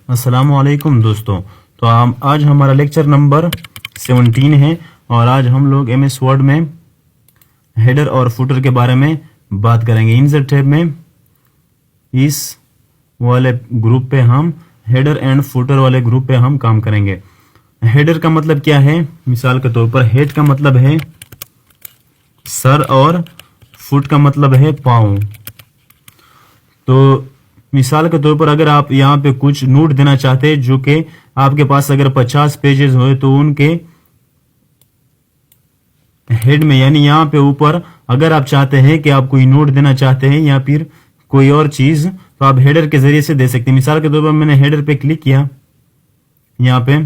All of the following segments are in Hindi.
अस्सलामुअलैकुम दोस्तों। तो हम आज हमारा लेक्चर नंबर 17 है और आज हम लोग एमएस वर्ड में हेडर और फुटर के बारे में बात करेंगे। इंसर्ट टैब में इस वाले ग्रुप पे हम हेडर एंड फुटर वाले ग्रुप पे हम काम करेंगे। हेडर का मतलब क्या है? मिसाल के तौर पर हेड का मतलब है सर और फुट का मतलब है पाँव। तो मिसाल के तौर पर अगर आप यहाँ पे कुछ नोट देना चाहते हैं जो कि आपके पास अगर 50 पेजेस हो तो उनके हेड में यानी यहाँ पे ऊपर अगर आप चाहते हैं कि आप कोई नोट देना चाहते हैं या फिर कोई और चीज तो आप हेडर के जरिए से दे सकते हैं। मिसाल के तौर पर मैंने हेडर पे क्लिक किया यहाँ पे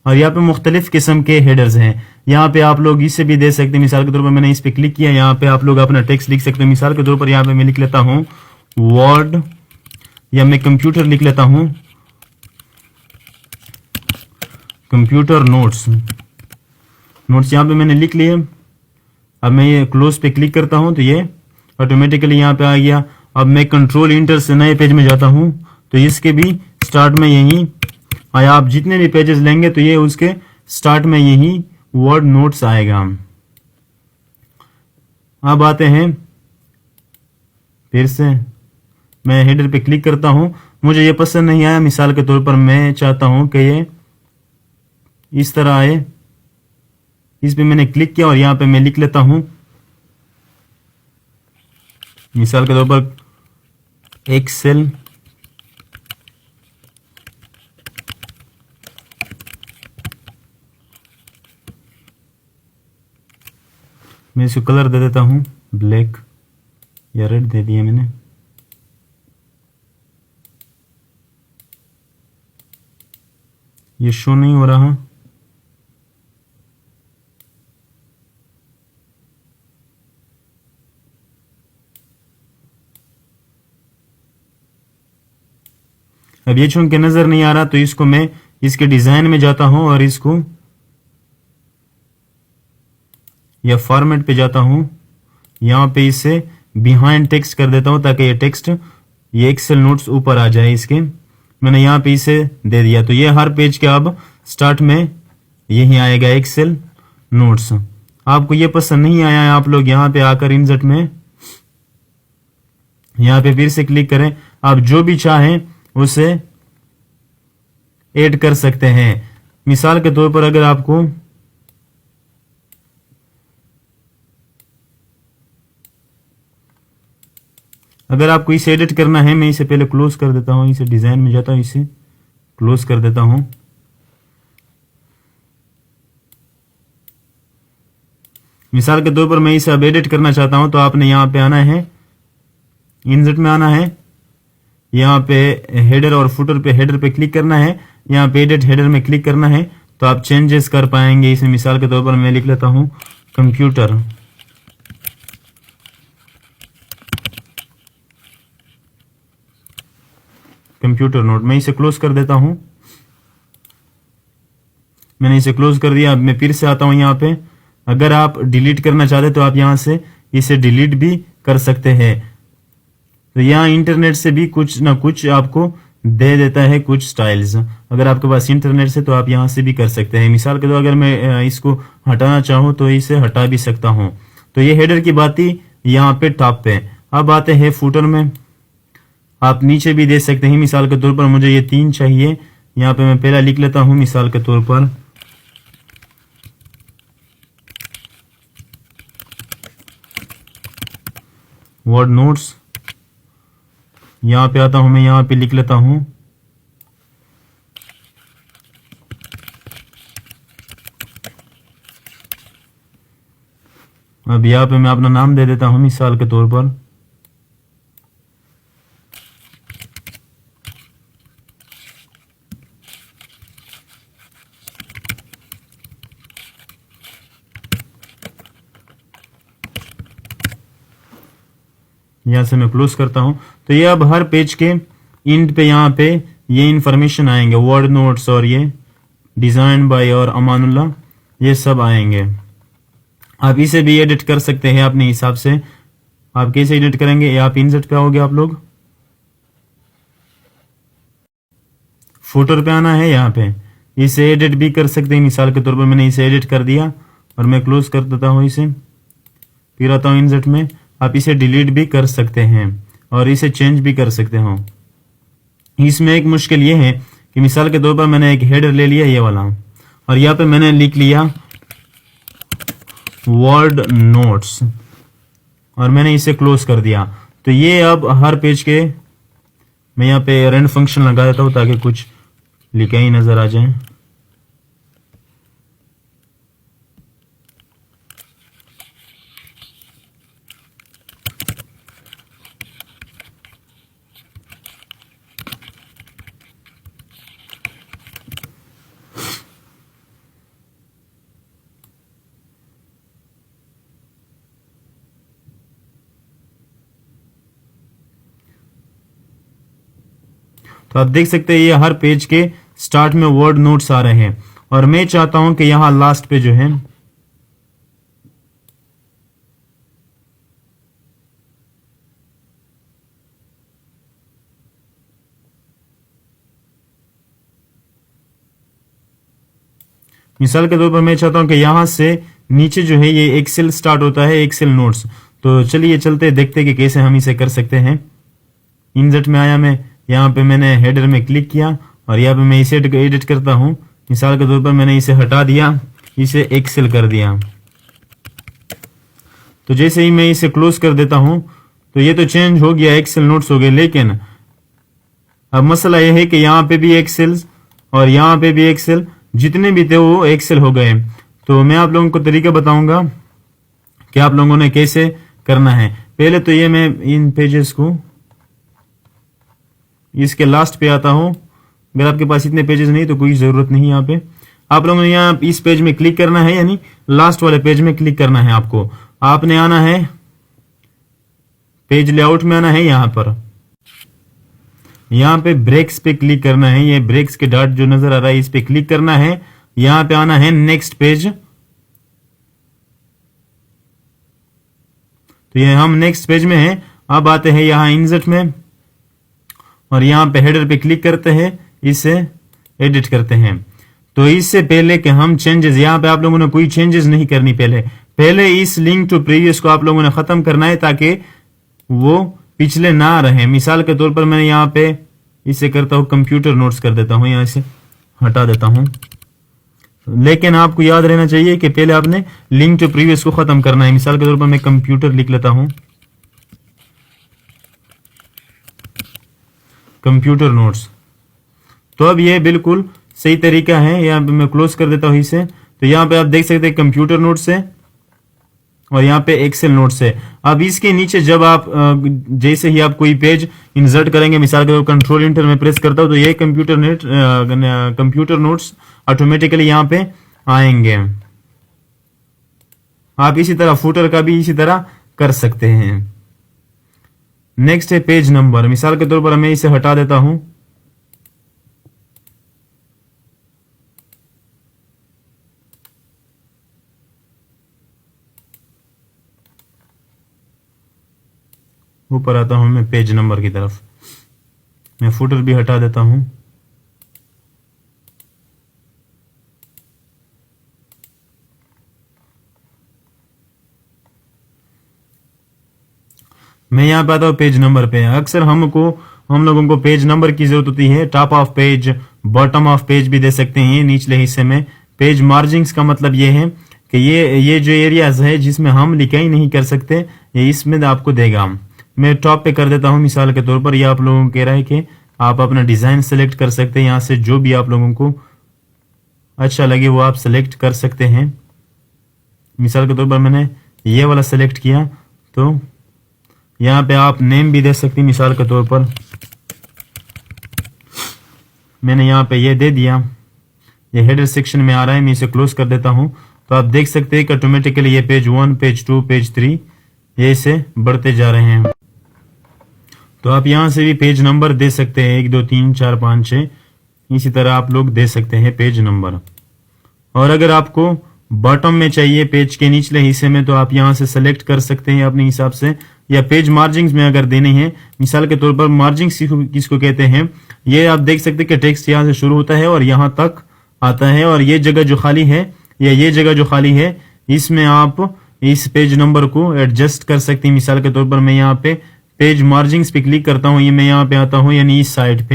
और यहाँ पे मुख्तलिफ किस्म के हेडर्स हैं। यहाँ पे आप लोग इसे भी दे सकते हैं। मिसाल के तौर पर मैंने इस पे क्लिक किया, यहाँ पे आप लोग अपना टेक्स्ट लिख सकते हैं। मिसाल के तौर पर यहाँ पे मैं लिख लेता हूँ वर्ड या मैं कंप्यूटर लिख लेता हूं, कंप्यूटर नोट्स। यहां पे मैंने लिख लिए। अब मैं ये क्लोज पे क्लिक करता हूं तो ये ऑटोमेटिकली यहां पे आ गया। अब मैं कंट्रोल इंटर से नए पेज में जाता हूं तो इसके भी स्टार्ट में यही आया। आप जितने भी पेजेस लेंगे तो ये उसके स्टार्ट में यही वर्ड नोट्स आएगा। अब आते हैं फिर से मैं हेडर पे क्लिक करता हूं, मुझे ये पसंद नहीं आया। मिसाल के तौर पर मैं चाहता हूं कि ये इस तरह आए। इस पे मैंने क्लिक किया और यहां पे मैं लिख लेता हूं मिसाल के तौर पर एक्सेल मैं इसको कलर दे देता हूं ब्लैक या रेड दे दिया मैंने। ये शो नहीं हो रहा। अब ये चूंकि नजर नहीं आ रहा तो इसको मैं इसके डिजाइन में जाता हूं और इसको या फॉर्मेट पे जाता हूं, यहां पे इसे बिहाइंड टेक्स्ट कर देता हूं ताकि ये टेक्स्ट ये एक्सेल नोट्स ऊपर आ जाए। इसके मैंने यहाँ पे इसे दे दिया तो ये हर पेज के अब स्टार्ट में यही आएगा एक्सेल नोट्स। आपको ये पसंद नहीं आया है, आप लोग यहाँ पे आकर इंसर्ट में यहाँ पे फिर से क्लिक करें। आप जो भी चाहें उसे ऐड कर सकते हैं। मिसाल के तौर पर अगर आपको इसे एडिट करना है, मैं इसे पहले क्लोज कर देता हूं, इसे डिजाइन में जाता हूं, इसे क्लोज कर देता हूं। मिसाल के तौर पर मैं इसे अब एडिट करना चाहता हूं तो आपने यहां पे आना है, इंसर्ट में आना है, यहां पे हेडर और फुटर पे हेडर पे क्लिक करना है, यहां पे एडिट हेडर में क्लिक करना है तो आप चेंजेस कर पाएंगे इसे। मिसाल के तौर पर मैं लिख लेता हूं कंप्यूटर नोट। मैं इसे क्लोज कर देता हूं। मैंने इसे क्लोज कर दिया। अब मैं फिर से आता हूं यहाँ पे। अगर आप डिलीट करना चाहते तो आप यहां से इसे डिलीट भी कर सकते हैं। तो यहाँ इंटरनेट से भी कुछ ना कुछ आपको दे देता है कुछ स्टाइल्स। अगर आपके पास इंटरनेट से तो आप यहां से भी कर सकते हैं। मिसाल के तौर अगर मैं इसको हटाना चाहूं तो इसे हटा भी सकता हूं। तो ये हेडर की बात ही यहाँ पे टॉप पे। अब आते हैं फुटर में। आप नीचे भी दे सकते हैं। मिसाल के तौर पर मुझे ये 3 चाहिए, यहाँ पे मैं पहला लिख लेता हूं मिसाल के तौर पर वर्ड नोट्स। यहाँ पे आता हूं मैं, यहाँ पे लिख लेता हूं अब यहाँ पे मैं अपना नाम दे देता हूं मिसाल के तौर पर यहां से मैं क्लोज करता हूं। तो ये अब हर पेज के इंड पे यहाँ पे ये इंफॉर्मेशन आएंगे, वर्ड नोट्स और ये डिजाइन बाय और अमानुल्लाह, ये सब आएंगे। आप इसे भी एडिट कर सकते हैं अपने हिसाब से। आप कैसे एडिट करेंगे? आप इंसर्ट पे आओगे आप लोग, फुटर पे आना है, यहाँ पे इसे एडिट भी कर सकते हैं। मिसाल के तौर पर मैंने इसे एडिट कर दिया और मैं क्लोज कर देता हूँ इसे, फिर आता हूँ इंसर्ट में। आप इसे डिलीट भी कर सकते हैं और इसे चेंज भी कर सकते हो। इसमें एक मुश्किल ये है कि मिसाल के तौर पर मैंने एक हेडर ले लिया ये वाला और यहाँ पे मैंने लिख लिया वर्ड नोट्स और मैंने इसे क्लोज कर दिया। तो ये अब हर पेज के, मैं यहाँ पे रेंड फंक्शन लगा देता हूँ ताकि कुछ लिखा ही नजर आ जाए। तो आप देख सकते हैं ये हर पेज के स्टार्ट में वर्ड नोट्स आ रहे हैं और मैं चाहता हूं कि यहां लास्ट पे जो है मिसाल के तौर पर मैं चाहता हूं कि यहां से नीचे जो है ये एक्सेल स्टार्ट होता है, एक्सेल नोट्स। तो चलिए चलते देखते कि कैसे हम इसे कर सकते हैं। इंसर्ट में आया मैं, यहाँ पे मैंने हेडर में क्लिक किया और यहाँ पे मैं इसे एडिट करता हूँ। मिसाल के तौर पर मैंने इसे हटा दिया, इसे एक्सेल कर दिया। तो जैसे ही मैं इसे क्लोज कर देता हूँ तो ये तो चेंज हो गया, एक्सेल नोट्स हो गए। लेकिन अब मसला यह है कि यहाँ पे भी एक्सेल और यहाँ पे भी एक्सेल, जितने भी थे वो एक्सेल हो गए। तो मैं आप लोगों को तरीका बताऊंगा कि आप लोगों ने कैसे करना है। पहले तो ये मैं इन पेजेस को इसके लास्ट पे आता हूं। अगर आपके पास इतने पेजेस नहीं तो कोई जरूरत नहीं। यहाँ पे आप लोगों ने यहाँ इस पेज में क्लिक करना है, यानी लास्ट वाले पेज में क्लिक करना है। आपको आपने आना है पेज लेआउट में आना है, यहाँ पर यहाँ पे ब्रेक्स पे क्लिक करना है। ये ब्रेक्स के डॉट जो नजर आ रहा है इस पे क्लिक करना है। यहाँ पे आना है नेक्स्ट पेज। तो ये हम नेक्स्ट पेज में हैं। अब आते हैं यहाँ इंसर्ट में और यहाँ पे हेडर पे क्लिक करते हैं, इसे एडिट करते हैं। तो इससे पहले कि हम चेंजेस, यहाँ पे आप लोगों ने कोई चेंजेस नहीं करनी। पहले इस लिंक टू प्रीवियस को आप लोगों ने खत्म करना है ताकि वो पिछले ना रहे। मिसाल के तौर पर मैंने यहाँ पे इसे करता हूँ कंप्यूटर नोट्स कर देता हूँ, यहाँ से हटा देता हूँ। लेकिन आपको याद रहना चाहिए कि पहले आपने लिंक टू प्रीवियस को खत्म करना है। मिसाल के तौर पर मैं कंप्यूटर लिख लेता हूँ, कंप्यूटर नोट्स। तो अब ये बिल्कुल सही तरीका है। यहाँ पे मैं क्लोज कर देता हूँ इसे। तो यहाँ पे आप देख सकते हैं कंप्यूटर नोट्स है और यहाँ पे एक्सेल नोट्स है। अब इसके नीचे जब आप जैसे ही आप कोई पेज इंसर्ट करेंगे, मिसाल के तौर पर कंट्रोल इंटर में प्रेस करता हूँ तो ये कंप्यूटर नोट्स ऑटोमेटिकली यहाँ पे आएंगे। आप इसी तरह फुटर का भी इसी तरह कर सकते हैं। नेक्स्ट है पेज नंबर। मिसाल के तौर पर मैं इसे हटा देता हूं। ऊपर आता हूं मैं पेज नंबर की तरफ। मैं फुटर भी हटा देता हूं। मैं यहाँ पे आता हूँ पेज नंबर पे। अक्सर हम लोगों को पेज नंबर की जरूरत होती है। Top of page, bottom of page भी दे सकते हैं निचले हिस्से में। पेज मार्जिंग्स का मतलब ये है कि ये जो एरियाज है जिसमें हम लिखाई नहीं कर सकते, ये इसमें आपको देगा। मैं टॉप पे कर देता हूँ मिसाल के तौर पर। ये आप लोगों को कह रहा है कि आप अपना डिजाइन सेलेक्ट कर सकते हैं। यहाँ से जो भी आप लोगों को अच्छा लगे वो आप सेलेक्ट कर सकते हैं। मिसाल के तौर पर मैंने ये वाला सेलेक्ट किया। तो यहाँ पे आप नेम भी दे सकते हैं। मिसाल के तौर पर मैंने यहाँ पे ये दे दिया। ये हेडर सेक्शन में आ रहा है। मैं इसे क्लोज कर देता हूँ। तो आप देख सकते हैं कि ऑटोमेटिकली ये पेज 1, पेज 2, पेज 3 ये इसे बढ़ते जा रहे हैं। तो आप यहाँ से भी पेज नंबर दे सकते हैं, 1 2 3 4 5 6 इसी तरह आप लोग दे सकते हैं पेज नंबर। और अगर आपको बॉटम में चाहिए पेज के निचले हिस्से में तो आप यहाँ से सेलेक्ट कर सकते हैं अपने हिसाब से। या पेज मार्जिंग्स में अगर देनी है, मिसाल के तौर पर मार्जिंग्स किसको कहते हैं, ये आप देख सकते हैं कि टेक्स्ट यहाँ से शुरू होता है और यहाँ तक आता है, और ये जगह जो खाली है या ये जगह जो खाली है, इसमें आप इस पेज नंबर को एडजस्ट कर सकते हैं। मिसाल के तौर पर मैं यहाँ पे पेज मार्जिंग्स पे क्लिक करता हूँ, ये मैं यहाँ पे आता हूँ, यानी इस साइड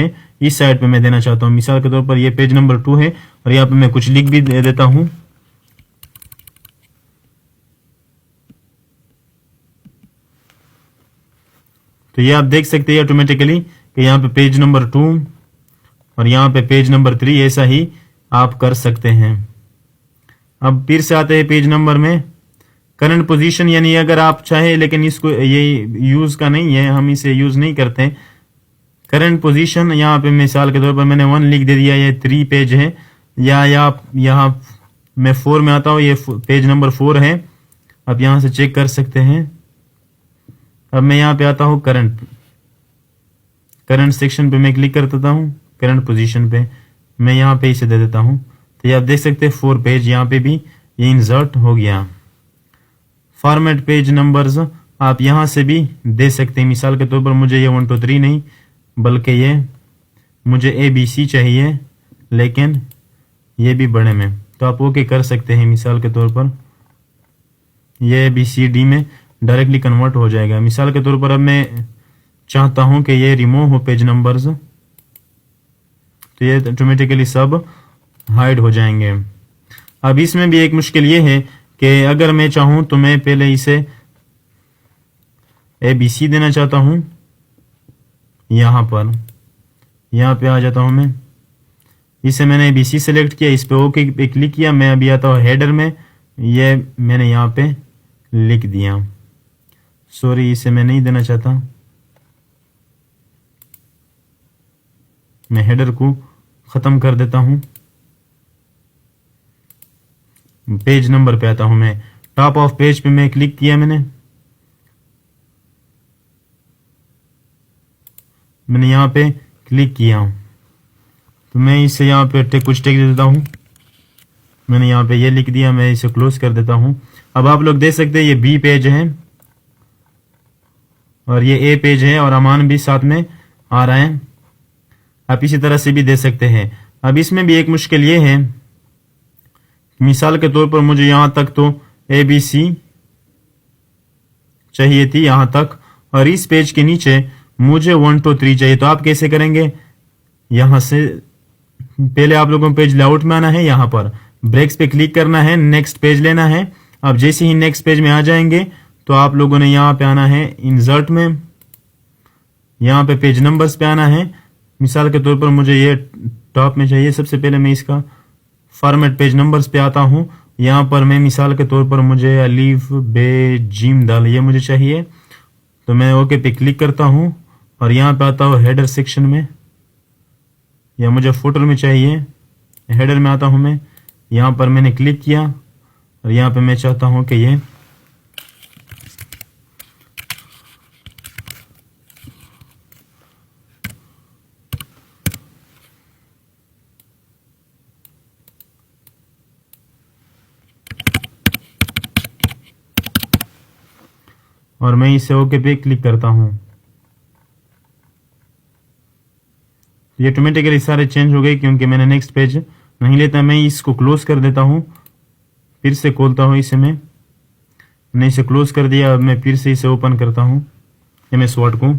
पे मैं देना चाहता हूँ। मिसाल के तौर पर ये पेज नंबर 2 है और यहाँ पे मैं कुछ लिख भी दे देता हूँ। तो ये आप देख सकते हैं ऑटोमेटिकली कि यहाँ पे पेज नंबर 2 और यहाँ पे पेज नंबर 3, ऐसा ही आप कर सकते हैं। अब फिर से आते हैं पेज नंबर में करंट पोजीशन, यानी अगर आप चाहे, लेकिन इसको ये यूज का नहीं है, हम इसे यूज नहीं करते। करंट पोजीशन यहाँ पे मिसाल के तौर पर मैंने 1 लिख दे दिया, ये 3 पेज है, या यहाँ मैं 4 में आता हूँ, ये पेज नंबर 4 है। आप यहाँ से चेक कर सकते हैं। अब मैं यहाँ पे आता हूँ करंट सेक्शन पे मैं क्लिक कर देता हूँ, करंट पोजीशन पे मैं यहाँ पे इसे दे देता हूँ। तो ये आप देख सकते हैं 4 पेज यहाँ पे भी ये इंसर्ट हो गया। फॉर्मेट पेज नंबर्स आप यहाँ से भी दे सकते हैं। मिसाल के तौर पर मुझे ये 1 2 3 नहीं, बल्कि ये मुझे ABC चाहिए, लेकिन ये भी बड़े में, तो आप ओके कर सकते हैं। मिसाल के तौर पर ये ABCD में डायरेक्टली कन्वर्ट हो जाएगा। मिसाल के तौर पर अब मैं चाहता हूं कि ये रिमूव हो पेज नंबर्स, तो ये ऑटोमेटिकली सब हाइड हो जाएंगे। अब इसमें भी एक मुश्किल ये है कि अगर मैं चाहूं तो मैं पहले इसे ABC देना चाहता हूं, यहाँ पे आ जाता हूं मैं, इसे मैंने ABC सेलेक्ट किया, इस पे ओके पे क्लिक किया। मैं अभी आता हूँ हेडर में, ये मैंने यहाँ पे लिख दिया। सॉरी, इसे मैं नहीं देना चाहता, मैं हेडर को खत्म कर देता हूं। पेज नंबर पे आता हूं मैं, टॉप ऑफ पेज पे मैं क्लिक किया, मैंने यहाँ पे क्लिक किया, तो मैं इसे यहाँ पे कुछ टेक्स्ट दे देता हूँ। मैंने यहाँ पे ये लिख दिया, मैं इसे क्लोज कर देता हूँ। अब आप लोग देख सकते हैं ये B पेज है और ये A पेज है, और अमान भी साथ में आ रहा है। आप इसी तरह से भी दे सकते हैं। अब इसमें भी एक मुश्किल ये है, मिसाल के तौर पर मुझे यहां तक तो ABC चाहिए थी यहां तक, और इस पेज के नीचे मुझे 1 2 3 चाहिए। तो आप कैसे करेंगे, यहां से पहले आप लोगों को पेज लेआउट में आना है, यहां पर ब्रेक्स पे क्लिक करना है, नेक्स्ट पेज लेना है। अब जैसे ही नेक्स्ट पेज में आ जाएंगे तो आप लोगों ने यहाँ पे आना है इंसर्ट में, यहाँ पे पेज नंबर्स पे आना है। मिसाल के तौर पर मुझे ये टॉप में चाहिए, सबसे पहले मैं इसका फॉर्मेट पेज नंबर्स पे आता हूँ। यहाँ पर मैं मिसाल के तौर पर मुझे अलीफ बे जीम दाल ये मुझे चाहिए, तो मैं ओके पे क्लिक करता हूँ और यहाँ पे आता हूँ हेडर सेक्शन में, या मुझे फुटर में चाहिए, हेडर में आता हूँ मैं। यहाँ पर मैंने क्लिक किया और यहाँ पे मैं चाहता हूँ कि ये और मैं इसे ओके पे क्लिक करता हूँ। ये ऑटोमेटिकली सारे चेंज हो गए क्योंकि मैंने नेक्स्ट पेज नहीं लेता। मैं इसको क्लोज कर देता हूँ, फिर से खोलता हूँ इसे, मैंने इसे क्लोज कर दिया। अब मैं फिर से इसे ओपन करता हूँ MS वर्ड को।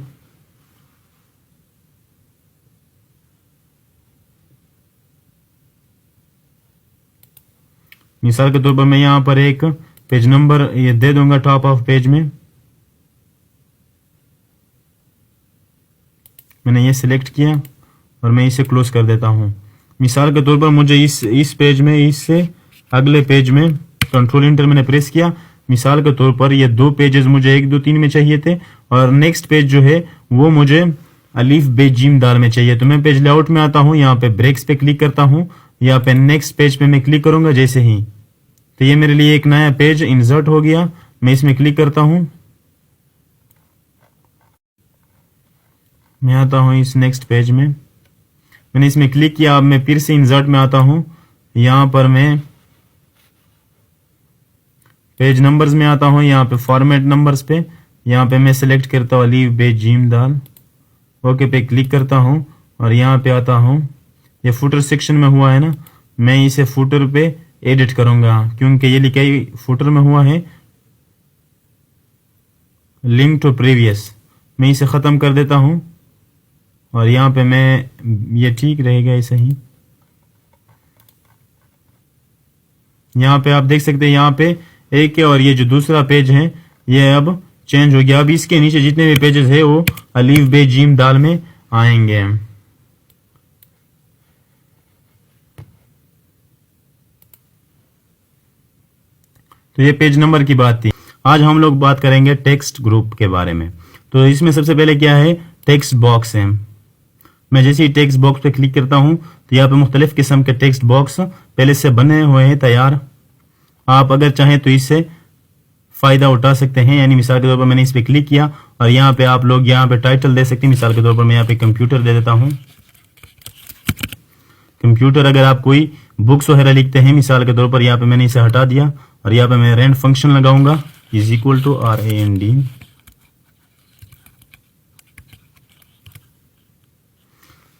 मिसाल के तौर पर मैं यहाँ पर एक पेज नंबर ये दे दूंगा टॉप ऑफ पेज में, मैंने ये सिलेक्ट किया और मैं इसे क्लोज कर देता हूँ। मिसाल के तौर पर मुझे इस पेज में, इससे अगले पेज में कंट्रोल इंटर मैंने प्रेस किया। मिसाल के तौर पर ये 2 पेजेस मुझे 1 2 3 में चाहिए थे, और नेक्स्ट पेज जो है वो मुझे अलीफ बे जीम दाल में चाहिए। तो मैं पेज लेआउट में आता हूँ, यहाँ पे ब्रेक्स पे क्लिक करता हूँ, यहाँ पे नेक्स्ट पेज पे मैं क्लिक करूंगा जैसे ही, तो ये मेरे लिए एक नया पेज इंसर्ट हो गया। मैं इसमें क्लिक करता हूँ, मैं आता हूँ इस नेक्स्ट पेज में, मैंने इसमें क्लिक किया। अब मैं फिर से इंसर्ट में आता हूँ, यहाँ पर मैं पेज नंबर्स में आता हूँ, यहाँ पे फॉर्मेट नंबर्स पे यहाँ पे मैं सेलेक्ट करता हूँ अलीफ बे जीम दाल, ओके पे क्लिक करता हूँ और यहाँ पे आता हूँ। ये फुटर सेक्शन में हुआ है ना, मैं इसे फुटर पे एडिट करूंगा क्योंकि ये लिखाई फुटर में हुआ है लिंक टू प्रीवियस। मैं इसे ख़त्म कर देता हूँ और यहाँ पे मैं, ये ठीक रहेगा ऐसे ही। यहाँ पे आप देख सकते हैं यहाँ पे एक है और ये जो दूसरा पेज है ये अब चेंज हो गया। अब इसके नीचे जितने भी पेजेस है वो अलीफ बे जीम दाल में आएंगे। तो ये पेज नंबर की बात थी। आज हम लोग बात करेंगे टेक्स्ट ग्रुप के बारे में। तो इसमें सबसे पहले क्या है, टेक्स्ट बॉक्स है। मैं जैसे ही टेक्स्ट बॉक्स पे क्लिक करता हूं तो यहाँ पे मुख्तलिफ किस्म के टेक्स्ट बॉक्स पहले से बने हुए हैं तैयार। आप अगर चाहें तो इससे फायदा उठा सकते हैं। यानी मिसाल के तौर पर मैंने इस पे क्लिक किया और यहाँ पे आप लोग यहाँ पे टाइटल दे सकते हैं। मिसाल के तौर पर मैं यहाँ पे कंप्यूटर दे देता हूँ। कंप्यूटर, अगर आप कोई बुक्स वगैरह लिखते हैं मिसाल के तौर पर, यहाँ पे मैंने इसे हटा दिया और यहाँ पे मैं रेंड फंक्शन लगाऊंगा इज इक्वल टू RAND।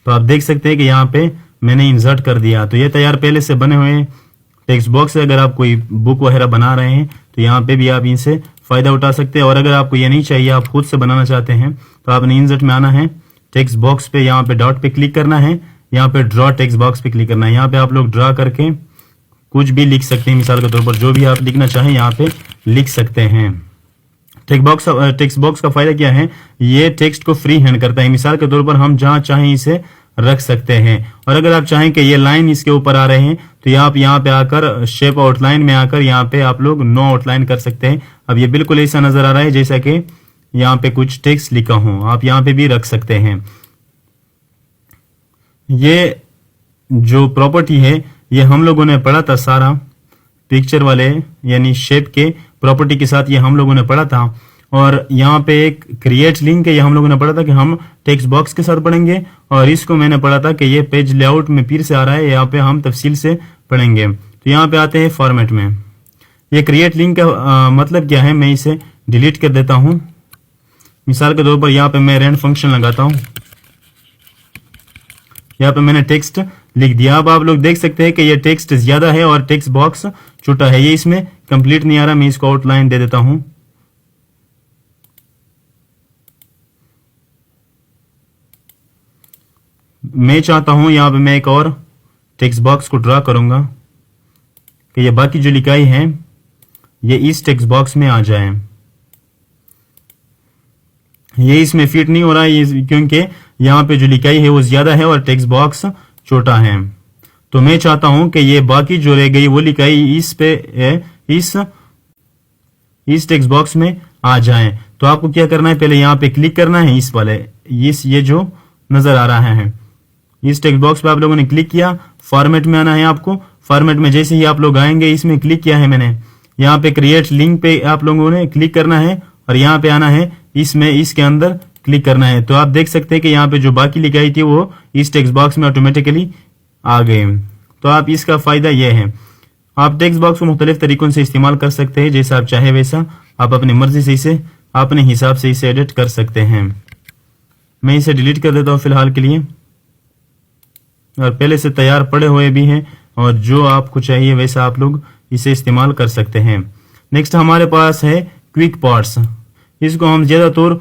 तो आप देख सकते हैं कि यहाँ पे मैंने इंसर्ट कर दिया। तो ये तैयार पहले से बने हुए टेक्स्ट बॉक्स है। अगर आप कोई बुक वगैरह बना रहे हैं तो यहाँ पे भी आप इनसे फायदा उठा सकते हैं। और अगर आपको ये नहीं चाहिए, आप खुद से बनाना चाहते हैं, तो आपने इंसर्ट में आना है, टेक्स्ट बॉक्स पे यहाँ पे डॉट पे क्लिक करना है, यहाँ पे ड्रॉ टेक्स्ट बॉक्स पे क्लिक करना है। यहाँ पे आप लोग ड्रॉ करके कुछ भी लिख सकते हैं। मिसाल के तौर पर जो भी आप लिखना चाहें यहाँ पे लिख सकते हैं। टेक्स्ट बॉक्स का फायदा क्या है, ये टेक्स्ट को फ्री हैंड करता है। मिसाल के तौर पर हम जहां चाहें इसे रख सकते हैं। और अगर आप चाहें कि ये लाइन इसके ऊपर आ रहे हैं तो आप यहाँ पे आकर शेप आउटलाइन में आकर यहाँ पे आप लोग नो आउटलाइन कर सकते हैं। अब ये बिल्कुल ऐसा नजर आ रहा है जैसा कि यहाँ पे कुछ टेक्स्ट लिखा हो, आप यहाँ पे भी रख सकते हैं। ये जो प्रॉपर्टी है ये हम लोगों ने पढ़ा था सारा, पिक्चर वाले यानी शेप के प्रॉपर्टी के साथ ये हम लोगों ने पढ़ा था। और यहाँ पे एक क्रिएट लिंक है, ये हम लोगों ने पढ़ा था कि हम टेक्स्ट बॉक्स के साथ पढ़ेंगे। और इसको मैंने पढ़ा था कि ये पेज लेआउट में फिर से आ रहा है, यहाँ पे हम तफसील से पढ़ेंगे। तो यहाँ पे आते हैं फॉर्मेट में। ये क्रिएट लिंक का मतलब क्या है, मैं इसे डिलीट कर देता हूँ। मिसाल के तौर पर यहाँ पे मैं रेंड फंक्शन लगाता हूँ, यहाँ पे मैंने टेक्स्ट लिख दिया। अब आप लोग देख सकते हैं कि ये टेक्स्ट ज्यादा है और टेक्स्ट बॉक्स छोटा है, ये इसमें कंप्लीट नहीं आ रहा। मैं इसको आउटलाइन दे देता हूं। मैं चाहता हूं यहाँ पे मैं एक और टेक्स्ट बॉक्स को ड्रा करूंगा कि ये बाकी जो लिखाई है ये इस टेक्स्ट बॉक्स में आ जाए। ये इसमें फिट नहीं हो रहा है क्योंकि यहाँ पे जो लिखाई है वो ज्यादा है और टेक्स्ट बॉक्स छोटा है। तो मैं चाहता हूं कि ये बाकी जो रह गई वो लिखाई इस पे इस टेक्स्ट बॉक्स में आ जाए। तो आपको क्या करना है, पहले यहाँ पे क्लिक करना है, इस वाले ये जो नजर आ रहा है इस टेक्स्ट बॉक्स पे आप लोगों ने क्लिक किया। फॉर्मेट में आना है आपको। फॉर्मेट में जैसे ही आप लोग आएंगे, इसमें क्लिक किया है मैंने, यहाँ पे क्रिएट लिंक पे आप लोगों ने क्लिक करना है और यहाँ पे आना है, इसमें इसके अंदर क्लिक करना है। तो आप देख सकते हैं कि यहाँ पे जो बाकी लिखाई थी वो इस टेक्स्ट बॉक्स में ऑटोमेटिकली आ गए। तो आप इसका फायदा यह है, आप टेक्स्ट बॉक्स को मुख्तलिफ तरीकों से इस्तेमाल कर सकते हैं, जैसा आप चाहे वैसा आप अपनी मर्जी से इसे अपने हिसाब से इसे एडिट कर सकते हैं। मैं इसे डिलीट कर देता हूँ फिलहाल के लिए। और पहले से तैयार पड़े हुए भी हैं और जो आपको चाहिए वैसा आप लोग इसे इस्तेमाल कर सकते हैं। नेक्स्ट हमारे पास है क्विक पार्ट्स। इसको हम ज्यादा तौर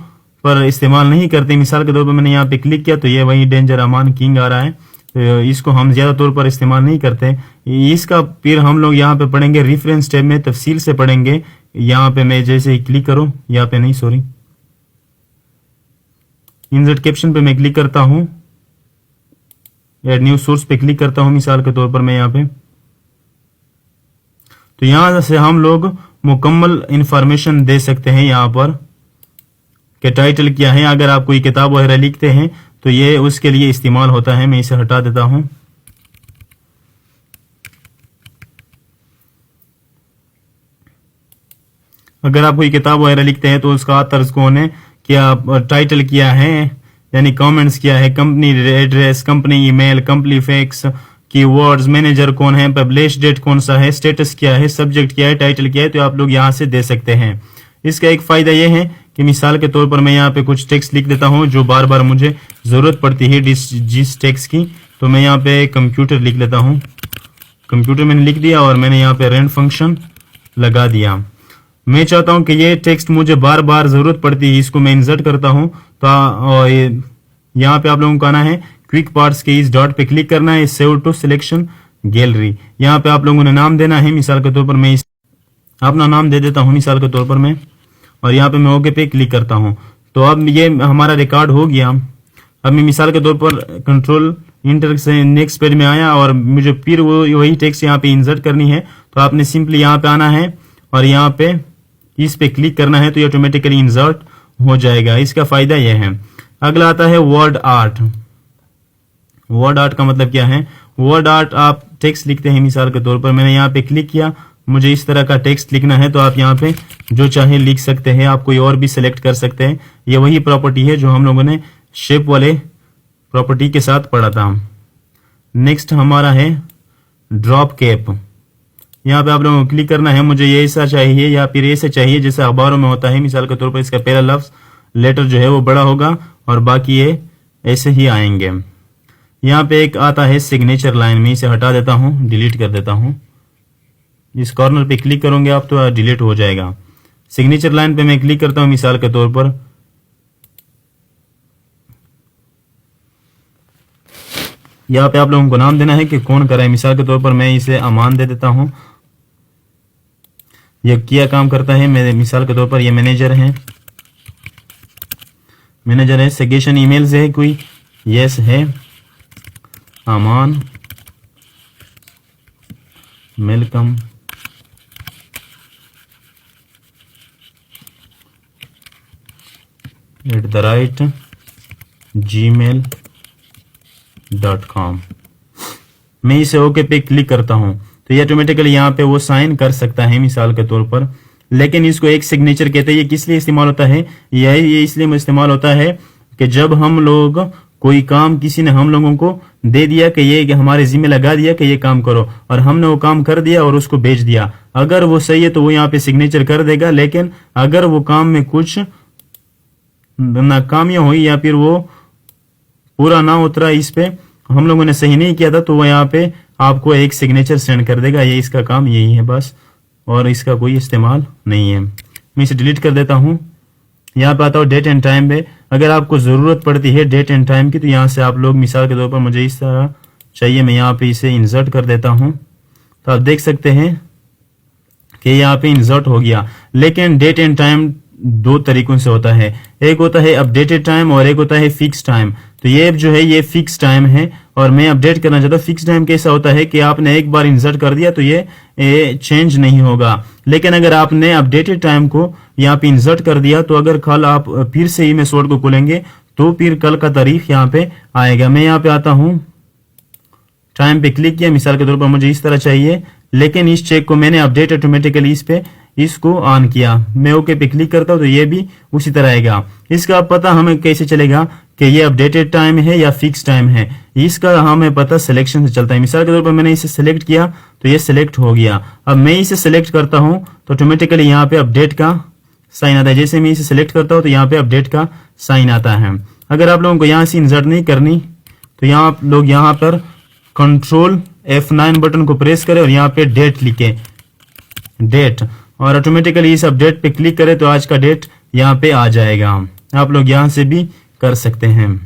पर इस्तेमाल नहीं करते। मिसाल के तौर पर मैंने यहाँ पे क्लिक किया तो ये वही डेंजर अमान किंग आ रहा है। तो इसको हम ज्यादा तौर पर इस्तेमाल नहीं करते। इसका फिर हम लोग यहाँ पे पढ़ेंगे, रेफरेंस टैब में तफसील से पढ़ेंगे। यहाँ पे मैं जैसे ही क्लिक करूं, यहाँ पे नहीं सॉरी, इंसर्ट कैप्शन पे मैं क्लिक करता हूं, ऐड न्यू सोर्स पे क्लिक करता हूं मिसाल के तौर पर मैं यहाँ पे। तो यहां से हम लोग मुकम्मल इंफॉर्मेशन दे सकते हैं यहाँ पर कि टाइटल क्या है। अगर आप कोई किताब वगैरह लिखते हैं तो ये उसके लिए इस्तेमाल होता है। मैं इसे हटा देता हूं। अगर आप कोई किताब वगैरह लिखते हैं तो उसका ऑथर्स कौन है, क्या टाइटल क्या है, यानी कमेंट्स क्या है, company address, company email, company fax, keywords, manager कौन है, पब्लिश डेट कौन सा है, स्टेटस क्या है, सब्जेक्ट क्या है, टाइटल क्या है, तो आप लोग यहाँ से दे सकते हैं। इसका एक फायदा यह है कि मिसाल के तौर पर मैं यहाँ पे कुछ टेक्स्ट लिख देता हूँ जो बार बार मुझे ज़रूरत पड़ती है जिस टेक्स्ट की। तो मैं यहाँ पे कंप्यूटर लिख लेता हूँ। कंप्यूटर मैंने लिख दिया और मैंने यहाँ पे रेंड फंक्शन लगा दिया। मैं चाहता हूँ कि ये टेक्स्ट मुझे बार बार ज़रूरत पड़ती है, इसको मैं इंसर्ट करता हूँ। तो यहाँ पे आप लोगों को आना है क्विक पार्ट्स के इस डॉट पे क्लिक करना है, सेव टू सिलेक्शन गैलरी। यहाँ पे आप लोगों ने नाम देना है। मिसाल के तौर पर मैं अपना नाम दे देता हूँ मिसाल के तौर पर मैं, और यहाँ पे मैं ओके पे क्लिक करता हूँ। तो अब ये हमारा रिकॉर्ड हो गया। अब मैं मिसाल के तौर पर कंट्रोल इंटर से नेक्स्ट पेज में आया और मुझे फिर वही टेक्स्ट यहाँ पे इंसर्ट करनी है। तो आपने सिंपली यहाँ पे आना है और यहाँ पे इस पे क्लिक करना है, तो ये ऑटोमेटिकली इंसर्ट हो जाएगा। इसका फायदा यह है। अगला आता है वर्ड आर्ट। वर्ड आर्ट का मतलब क्या है? वर्ड आर्ट आप टेक्स्ट लिखते हैं। मिसाल के तौर पर मैंने यहाँ पे क्लिक किया, मुझे इस तरह का टेक्स्ट लिखना है, तो आप यहाँ पे जो चाहे लिख सकते हैं। आप कोई और भी सिलेक्ट कर सकते हैं। ये वही प्रॉपर्टी है जो हम लोगों ने शेप वाले प्रॉपर्टी के साथ पढ़ा था। नेक्स्ट हमारा है ड्रॉप कैप। यहाँ पे आप लोगों को क्लिक करना है। मुझे ये ऐसा चाहिए या फिर ऐसे चाहिए जैसे अखबारों में होता है। मिसाल के तौर पर इसका पहला लफ्ज लेटर जो है वो बड़ा होगा और बाकी ये ऐसे ही आएंगे। यहाँ पे एक आता है सिग्नेचर लाइन में, इसे हटा देता हूँ, डिलीट कर देता हूँ। इस कॉर्नर पे क्लिक करोगे आप तो डिलीट हो जाएगा। सिग्नेचर लाइन पे मैं क्लिक करता हूँ मिसाल के तौर पर। यहाँ पे आप लोगों को नाम देना है कि कौन कर रहा है। मिसाल के तौर पर मैं इसे अमान दे देता हूँ। ये क्या काम करता है? मेरे मिसाल के तौर पर ये मैनेजर है। सजेशन ईमेल से है कोई? यस है। अमान वेलकम @gmail.com। मैं इसे ओके पे क्लिक करता हूं तो ये ऑटोमेटिकली यहाँ पे वो साइन कर सकता है मिसाल के तौर पर। लेकिन इसको एक सिग्नेचर कहते हैं। ये किस लिए इस्तेमाल होता है? ये इसलिए इस्तेमाल होता है कि जब हम लोग कोई काम किसी ने हम लोगों को दे दिया कि ये हमारे जिम्मे लगा दिया कि ये काम करो, और हमने वो काम कर दिया और उसको भेज दिया। अगर वो सही है तो वो यहाँ पे सिग्नेचर कर देगा। लेकिन अगर वो काम में कुछ नाकामियां हुई या फिर वो पूरा ना उतरा, इस पे हम लोगों ने सही नहीं किया था, तो वो यहाँ पे आपको एक सिग्नेचर सेंड कर देगा। ये इसका काम यही है बस, और इसका कोई इस्तेमाल नहीं है। मैं इसे डिलीट कर देता हूँ। यहाँ पे आता हूँ डेट एंड टाइम पे। अगर आपको जरूरत पड़ती है डेट एंड टाइम की तो यहाँ से आप लोग मिसाल के तौर पर मुझे इस तरह चाहिए, मैं यहाँ पे इसे इंसर्ट कर देता हूँ। तो आप देख सकते हैं कि यहाँ पे इंसर्ट हो गया। लेकिन डेट एंड टाइम दो तरीकों से होता है। एक होता है अपडेटेड टाइम और एक होता है फिक्स टाइम। तो ये जो है ये फिक्स टाइम है और मैं अपडेट करना चाहता हूँ। फिक्स टाइम कैसा होता है कि आपने एक बार इंसर्ट कर दिया तो ये चेंज नहीं होगा। लेकिन अगर आपने अपडेटेड टाइम को यहाँ पे इंसर्ट कर दिया तो अगर कल आप फिर से ही मेथड को खोलेंगे तो फिर कल का तारीख यहाँ पे आएगा। मैं यहाँ पे आता हूँ, टाइम पे क्लिक किया, मिसाल के तौर पर मुझे इस तरह चाहिए, लेकिन इस चेक को मैंने अपडेट ऑटोमेटिकली इस पे इसको ऑन किया। मैं ओके पे क्लिक करता हूँ तो ये भी उसी तरह आएगा। इसका पता हमें कैसे चलेगा कि ये अपडेटेड टाइम है या फिक्स टाइम है? इसका हमें पता सिलेक्शन से चलता है। मिसाल के तौर पर मैंने इसे सिलेक्ट किया तो ये सिलेक्ट हो गया। अब मैं इसे सिलेक्ट करता हूँ तो ऑटोमेटिकली यहाँ पे अपडेट का साइन आता है। जैसे मैं इसे सिलेक्ट करता हूँ तो यहाँ पे अपडेट का साइन आता है। अगर आप लोगों को यहाँ से इंसर्ट नहीं करनी तो यहाँ आप लोग यहाँ पर कंट्रोल F9 बटन को प्रेस करें और यहाँ पे डेट लिखे, डेट, और ऑटोमेटिकली इस अपडेट पे क्लिक करें तो आज का डेट यहाँ पे आ जाएगा। आप लोग यहाँ से भी कर सकते हैं।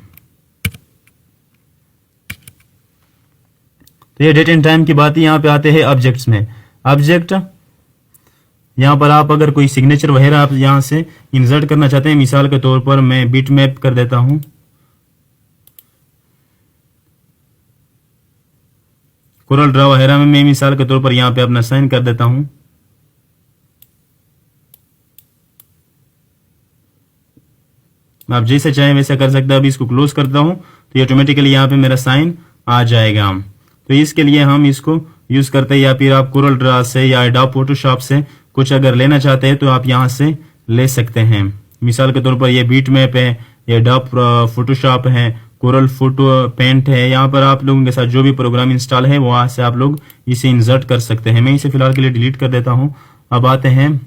तो ये डेट एंड टाइम की बात है। यहाँ पे आते हैं ऑब्जेक्ट्स में। ऑब्जेक्ट यहाँ पर आप अगर कोई सिग्नेचर वगैरह आप यहाँ से इंसर्ट करना चाहते हैं, मिसाल के तौर पर मैं बिट मैप कर देता हूँ। कोरल ड्रा वगैरह में मैं मिसाल के तौर पर यहाँ पे अपना साइन कर देता हूँ। आप जैसे चाहें वैसा कर सकते हैं। अभी इसको क्लोज करता हूँ तो ये ऑटोमेटिकली यहाँ पे मेरा साइन आ जाएगा। तो इसके लिए हम इसको यूज करते हैं, या फिर आप कोरल ड्रा से या एडोब फोटोशॉप से कुछ अगर लेना चाहते हैं तो आप यहाँ से ले सकते हैं। मिसाल के तौर पर ये बीट मैप है, ये एडोब फोटोशॉप है, कोरल फोटो पेंट है। यहाँ पर आप लोगों के साथ जो भी प्रोग्राम इंस्टॉल है वहां से आप लोग इसे इंसर्ट कर सकते हैं। मैं इसे फिलहाल के लिए डिलीट कर देता हूँ। अब आते हैं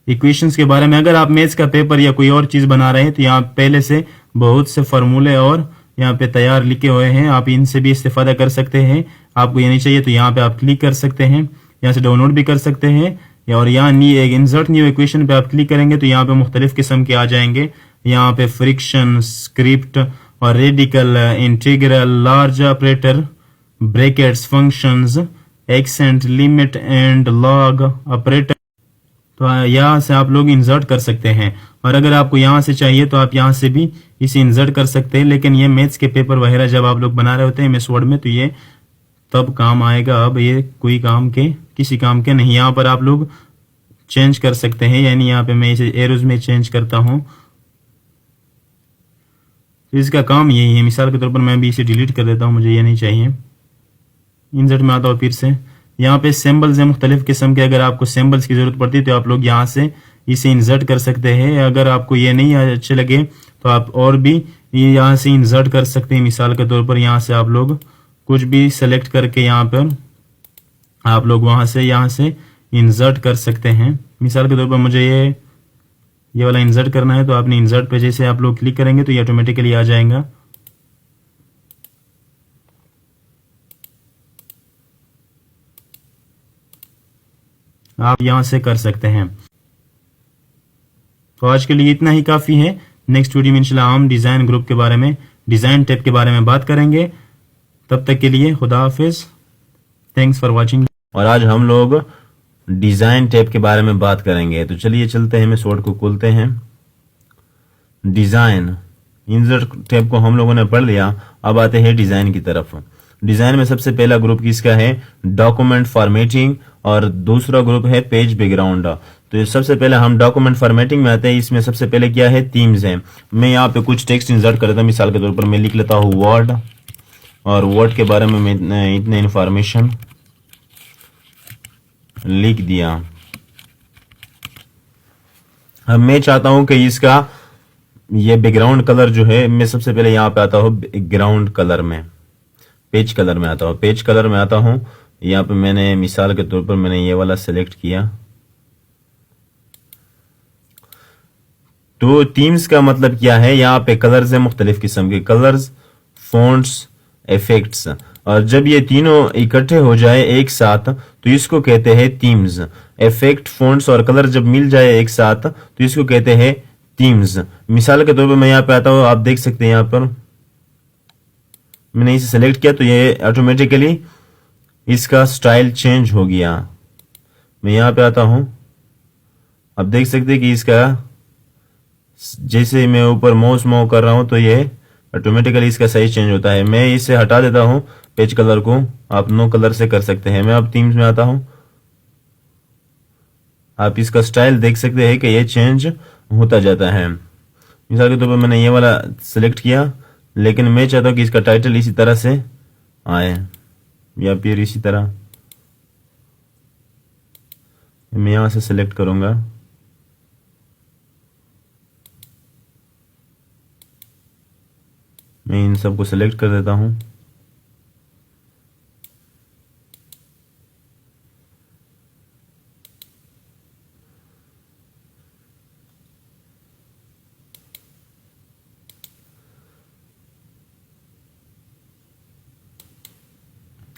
इक्वेशंस के बारे में। अगर आप मैथ्स का पेपर या कोई और चीज बना रहे हैं तो यहाँ पहले से बहुत से फार्मूले और यहाँ पे तैयार लिखे हुए हैं, आप इनसे भी इस्तेफादा कर सकते हैं। आपको ये नहीं चाहिए तो यहाँ पे आप क्लिक कर सकते हैं, यहाँ से डाउनलोड भी कर सकते हैं। और यहाँ इंसर्ट न्यू इक्वेशन पे आप क्लिक करेंगे तो यहाँ पे मुख्तलिफ किस्म के आ जाएंगे। यहाँ पे फ्रिक्शन, स्क्रिप्ट और radical, integral, large operator, brackets, functions, accent, limit and log operator, तो यहाँ से आप लोग इंसर्ट कर सकते हैं। और अगर आपको यहाँ से चाहिए तो आप यहाँ से भी इसे इंसर्ट कर सकते हैं। लेकिन ये मैथ्स के पेपर वगैरह जब आप लोग बना रहे होते हैं एमएस वर्ड में तो ये तब काम आएगा, अब ये कोई काम के किसी काम के नहीं। यहाँ पर आप लोग चेंज कर सकते हैं, यानी यहाँ पे मैं इसे एरोज में चेंज करता हूँ तो इसका काम यही है। मिसाल के तौर पर मैं भी इसे डिलीट कर देता हूँ, मुझे ये नहीं चाहिए। इंसर्ट में आता हूँ फिर से, यहाँ पे सिंबल्स हैं मुख्तलिफ किस्म के। अगर आपको सिंबल्स की जरूरत पड़ती है तो आप लोग यहाँ से इसे इंसर्ट कर सकते हैं। अगर आपको ये नहीं अच्छे लगे तो आप और भी ये यहाँ से इंसर्ट कर सकते हैं। मिसाल के तौर पर यहाँ से आप लोग कुछ भी सेलेक्ट करके यहाँ पर आप लोग वहां से यहाँ से इंसर्ट कर सकते हैं। मिसाल के तौर पर मुझे ये वाला इंसर्ट करना है तो आपने इंसर्ट पे जैसे आप लोग क्लिक करेंगे तो ये ऑटोमेटिकली आ जाएगा। आप यहां से कर सकते हैं। तो आज के लिए इतना ही काफी है। नेक्स्ट वीडियो में इंशाल्लाह हम डिजाइन ग्रुप के बारे में, डिजाइन टैब के बारे में बात करेंगे। तब तक के लिए खुदा हाफिज, थैंक्स फॉर वॉचिंग। और आज हम लोग डिजाइन टैब के बारे में बात करेंगे। तो चलिए चलते हैं, इस वर्ड को खोलते हैं। डिजाइन, इंसर्ट टैब को हम लोगों ने पढ़ लिया, अब आते हैं डिजाइन की तरफ। डिजाइन में सबसे पहला ग्रुप किसका है? डॉक्यूमेंट फॉर्मेटिंग, और दूसरा ग्रुप है पेज बैकग्राउंड। तो सबसे पहले हम डॉक्यूमेंट फॉर्मेटिंग में आते हैं। इसमें सबसे पहले क्या है? थीम्स है। मैं यहाँ पे कुछ टेक्स्ट इंसर्ट करता हूँ। मिसाल के तौर पर मैं लिख लेता हूँ वर्ड, और वर्ड के बारे में मैं इतने इंफॉर्मेशन लिख दिया। अब मैं चाहता हूं कि इसका ये बैकग्राउंड कलर जो है, मैं सबसे पहले यहां पे आता हूं बैकग्राउंड कलर में, पेज कलर में आता हूं। पेज कलर में आता हूं, यहां पे मैंने मिसाल के तौर पर मैंने ये वाला सेलेक्ट किया। तो थीम्स का मतलब क्या है? यहाँ पे कलर्स है, मुख्तलिफ किस्म के कलर्स, फॉन्ट्स, इफेक्ट्स। और जब ये तीनों इकट्ठे हो जाए एक साथ तो इसको कहते हैं थीम्स। इफेक्ट, फॉन्ट्स और कलर जब मिल जाए एक साथ तो इसको कहते हैं थीम्स। मिसाल के तौर पर मैं यहाँ पे आता हूँ, आप देख सकते हैं यहाँ पर मैंने इसे सेलेक्ट किया तो ये ऑटोमेटिकली इसका स्टाइल चेंज हो गया। मैं यहाँ पे आता हूँ, आप देख सकते हैं कि इसका जैसे मैं ऊपर माउस मूव कर रहा हूं तो ये ऑटोमेटिकली इसका साइज चेंज होता है। मैं इसे हटा देता हूं, पेज कलर को आप नो कलर से कर सकते हैं। मैं अब थीम्स में आता हूं, आप इसका स्टाइल देख सकते हैं कि ये चेंज होता जाता है। मिसाल के तौर पर मैंने ये वाला सिलेक्ट किया, लेकिन मैं चाहता हूं कि इसका टाइटल इसी तरह से आए या फिर इसी तरह। मैं यहां से सिलेक्ट करूंगा, मैं इन सबको सिलेक्ट कर देता हूं।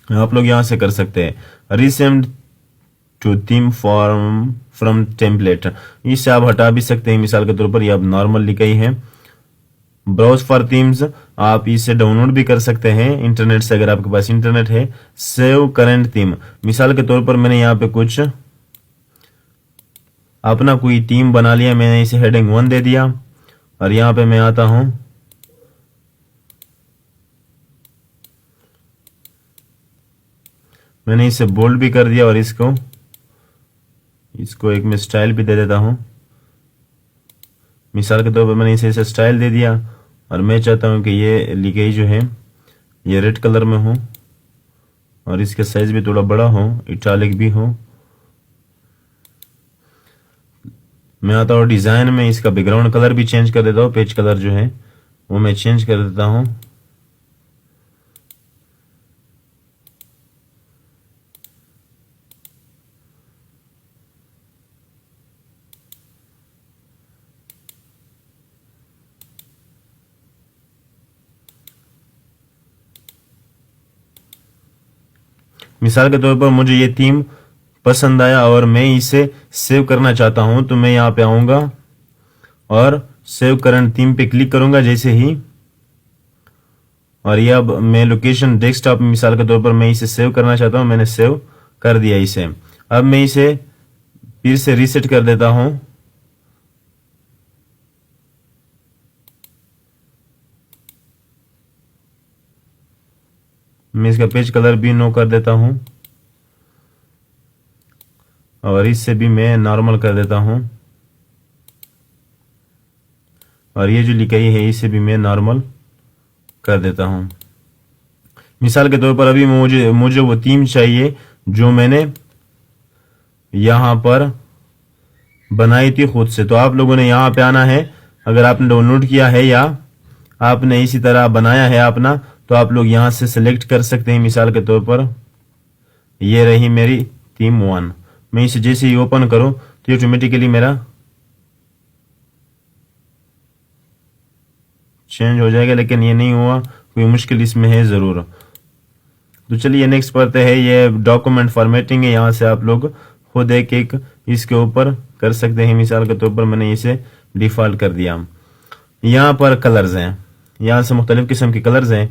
आप लोग यहां से कर सकते हैं resend to theme form from template, इससे आप हटा भी सकते हैं। मिसाल के तौर पर ये अब नॉर्मल लिखा ही है। ब्राउज फॉर थीम्स, आप इसे डाउनलोड भी कर सकते हैं इंटरनेट से, अगर आपके पास इंटरनेट है। सेव करंट थीम, मिसाल के तौर पर मैंने यहाँ पे कुछ अपना कोई थीम बना लिया, मैंने इसे हेडिंग 1 दे दिया। और यहाँ पे मैं आता हूं, मैंने इसे बोल्ड भी कर दिया और इसको एक मैं स्टाइल भी दे देता हूं। मिसाल के तौर पर मैंने इसे स्टाइल दे दिया, और मैं चाहता हूं कि ये लिखाई जो है ये रेड कलर में हो, और इसका साइज भी थोड़ा बड़ा हो, इटालिक भी हो। मैं आता हूँ डिजाइन में, इसका बैकग्राउंड कलर भी चेंज कर देता हूँ। पेज कलर जो है वो मैं चेंज कर देता हूँ। मिसाल के तौर पर मुझे ये थीम पसंद आया और मैं इसे सेव करना चाहता हूं, तो मैं यहाँ पे आऊंगा और सेव करंट थीम पे क्लिक करूंगा जैसे ही, और ये अब मैं लोकेशन डेस्कटॉप मिसाल के तौर पर मैं इसे सेव करना चाहता हूं, मैंने सेव कर दिया इसे। अब मैं इसे फिर से रीसेट कर देता हूं। मैं इसका पेज कलर भी नो कर देता हूं और इससे भी मैं नॉर्मल कर देता हूं, और ये जो लिखाई है इसे भी मैं नॉर्मल कर देता हूं। मिसाल के तौर पर अभी मुझे वो थीम चाहिए जो मैंने यहां पर बनाई थी खुद से। तो आप लोगों ने यहां पे आना है, अगर आपने डाउनलोड किया है या आपने इसी तरह बनाया है अपना, तो आप लोग यहां से सिलेक्ट कर सकते हैं। मिसाल के तौर पर ये रही मेरी थीम 1। मैं इसे जैसे ही ओपन करूं तो ऑटोमेटिकली मेरा चेंज हो जाएगा, लेकिन ये नहीं हुआ, कोई मुश्किल इसमें है जरूर। तो चलिए नेक्स्ट पढ़ते हैं। ये डॉक्यूमेंट फॉर्मेटिंग है, यहाँ से आप लोग खुद एक एक इसके ऊपर कर सकते हैं। मिसाल के तौर पर मैंने इसे डिफॉल्ट कर दिया। यहाँ पर कलर्स हैं, यहाँ से मुख्तलिफ किस्म के कलर्स हैं,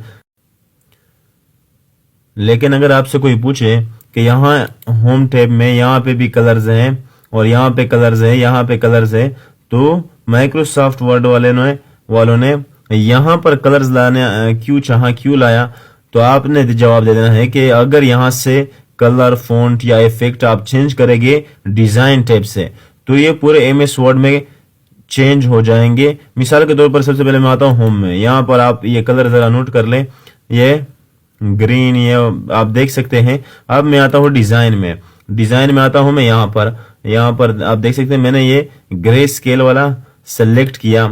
लेकिन अगर आपसे कोई पूछे कि यहाँ होम टैब में यहाँ पे भी कलर्स हैं और यहाँ पे कलर्स है, यहाँ पे कलर्स है, तो माइक्रोसॉफ्ट वर्ड वालों ने यहाँ पर कलर्स लाने क्यों लाया, तो आपने जवाब दे देना है कि अगर यहाँ से कलर, फॉन्ट या इफेक्ट आप चेंज करेंगे डिजाइन टैब से, तो ये पूरे एमएस वर्ड में चेंज हो जाएंगे। मिसाल के तौर पर सबसे पहले मैं आता हूँ होम में। यहाँ पर आप ये कलर जरा नोट कर लें, ये ग्रीन, ये आप देख सकते हैं। अब मैं आता हूँ डिजाइन में आता हूँ मैं यहाँ पर आप देख सकते हैं मैंने ये ग्रे स्केल वाला सेलेक्ट किया।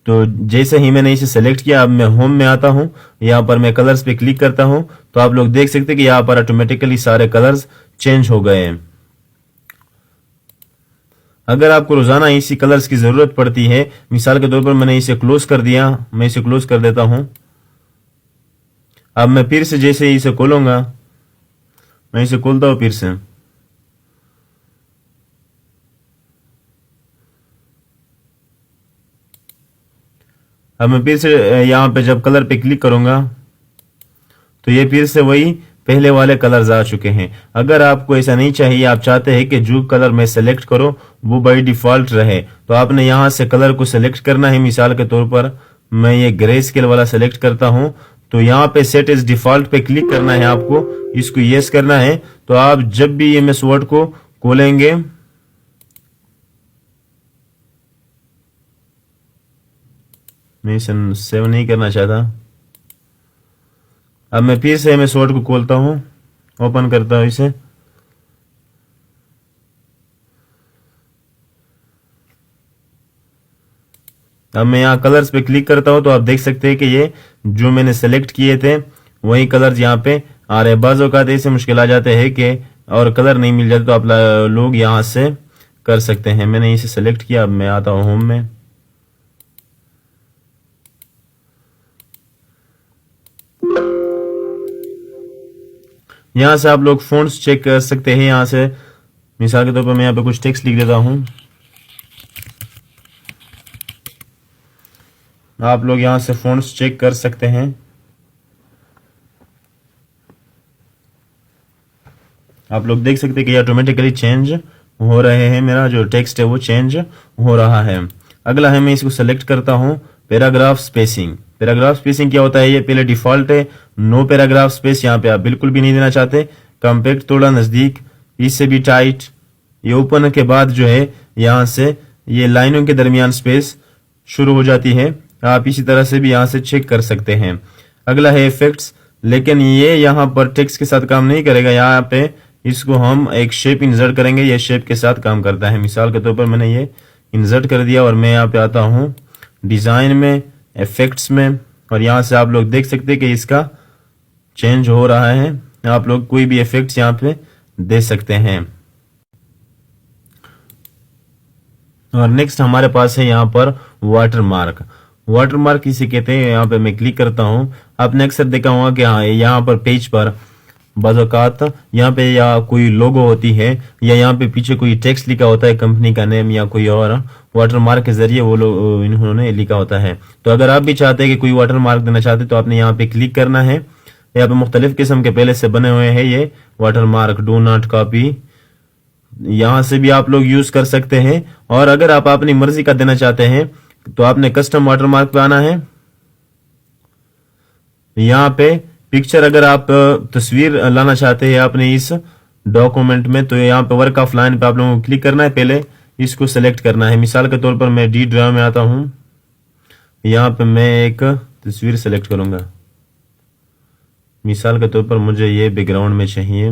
तो जैसे ही मैंने इसे सेलेक्ट किया, अब मैं होम में आता हूँ, यहाँ पर मैं कलर्स पे क्लिक करता हूँ, तो आप लोग देख सकते हैं कि यहाँ पर ऑटोमेटिकली सारे कलर्स चेंज हो गए हैं। अगर आपको रोजाना इसी कलर्स की जरूरत पड़ती है, मिसाल के तौर पर मैंने इसे क्लोज कर दिया, मैं इसे क्लोज कर देता हूं। अब मैं फिर से जैसे ही इसे खोलूंगा, मैं इसे खोलता हूं फिर से, अब मैं फिर से यहां पे जब कलर पे क्लिक करूंगा तो ये फिर से वही पहले वाले कलर्स आ चुके हैं। अगर आपको ऐसा नहीं चाहिए, आप चाहते हैं कि जो कलर मैं सेलेक्ट करूं वो बाय डिफॉल्ट रहे, तो आपने यहां से कलर को सेलेक्ट करना है। मिसाल के तौर पर मैं ये ग्रे स्केल वाला सेलेक्ट करता हूं, तो यहाँ पे सेट एज डिफॉल्ट पे क्लिक करना है आपको, इसको यस करना है। तो आप जब भी एमएस वर्ड को खोलेंगे, मैं इसे सेव नहीं करना चाहता, अब मैं फिर से एमएस वर्ड को खोलता हूं, ओपन करता हूं इसे। अब मैं यहाँ कलर्स पे क्लिक करता हूं, तो आप देख सकते हैं कि ये जो मैंने सेलेक्ट किए थे वही कलर्स यहाँ पे आ रहे हैं। बाज़ औक़ात ऐसे मुश्किल आ जाते हैं कि और कलर नहीं मिल जाते, तो आप लोग यहाँ से कर सकते हैं। मैंने इसे सेलेक्ट किया, अब मैं आता हूँ होम में। यहाँ से आप लोग फ़ॉन्ट्स चेक कर सकते हैं। यहाँ से मिसाल के तौर पर मैं यहाँ पे कुछ टेक्स्ट लिख देता हूँ, आप लोग यहाँ से फ़ॉन्ट्स चेक कर सकते हैं। आप लोग देख सकते हैं कि ये ऑटोमेटिकली चेंज हो रहे हैं, मेरा जो टेक्स्ट है वो चेंज हो रहा है। अगला है, मैं इसको सेलेक्ट करता हूँ पैराग्राफ स्पेसिंग। पैराग्राफ स्पेसिंग क्या होता है, ये पहले डिफॉल्ट है नो पैराग्राफ स्पेस, यहाँ पे आप बिल्कुल भी नहीं देना चाहते। कॉम्पैक्ट थोड़ा नजदीक, इससे भी टाइट। ये ओपन के बाद जो है यहाँ से ये लाइनों के दरमियान स्पेस शुरू हो जाती है, आप इसी तरह से भी यहाँ से चेक कर सकते हैं। अगला है इफेक्ट्स, लेकिन ये यहाँ पर टेक्स्ट के साथ काम नहीं करेगा। यहाँ पे इसको हम एक शेप इंसर्ट करेंगे, ये शेप के साथ काम करता है। मिसाल के तौर पर मैंने ये इंसर्ट कर दिया और मैं यहाँ पे आता हूँ डिजाइन में, इफेक्ट्स में, और यहाँ से आप लोग देख सकते हैं कि इसका चेंज हो रहा है। आप लोग कोई भी इफेक्ट्स यहाँ पे दे सकते हैं। और नेक्स्ट हमारे पास है यहाँ पर वाटरमार्क। वाटरमार्क इसे कहते हैं। यहाँ पे मैं क्लिक करता हूँ, आपने अक्सर देखा होगा कि हाँ यहाँ पर पेज पर बाज़ औक़ात यहाँ पे या कोई लोगो होती है या यहाँ पे पीछे कोई टेक्स्ट लिखा होता है, कंपनी का नेम या कोई और वाटर मार्क के जरिए वो लोग इन्होंने लिखा होता है। तो अगर आप भी चाहते हैं कि कोई वाटर मार्क देना चाहते हैं तो आपने यहाँ पे क्लिक करना है। यहाँ पे मुख्तलिफ किस्म के पहले से बने हुए हैं ये water mark, do not copy, यहाँ से भी आप लोग यूज कर सकते हैं। और अगर आप अपनी मर्जी का देना चाहते हैं तो आपने कस्टम वाटर मार्क पे आना है। यहाँ पे पिक्चर, अगर आप तस्वीर लाना चाहते हैं अपने इस डॉक्यूमेंट में तो यहाँ पे वर्क ऑफ लाइन पे आप लोगों को क्लिक करना है, पहले इसको सेलेक्ट करना है। मिसाल के तौर पर मैं डी ड्राइव में आता हूँ, यहाँ पे मैं एक तस्वीर सेलेक्ट करूंगा। मिसाल के तौर पर मुझे ये बैकग्राउंड में चाहिए,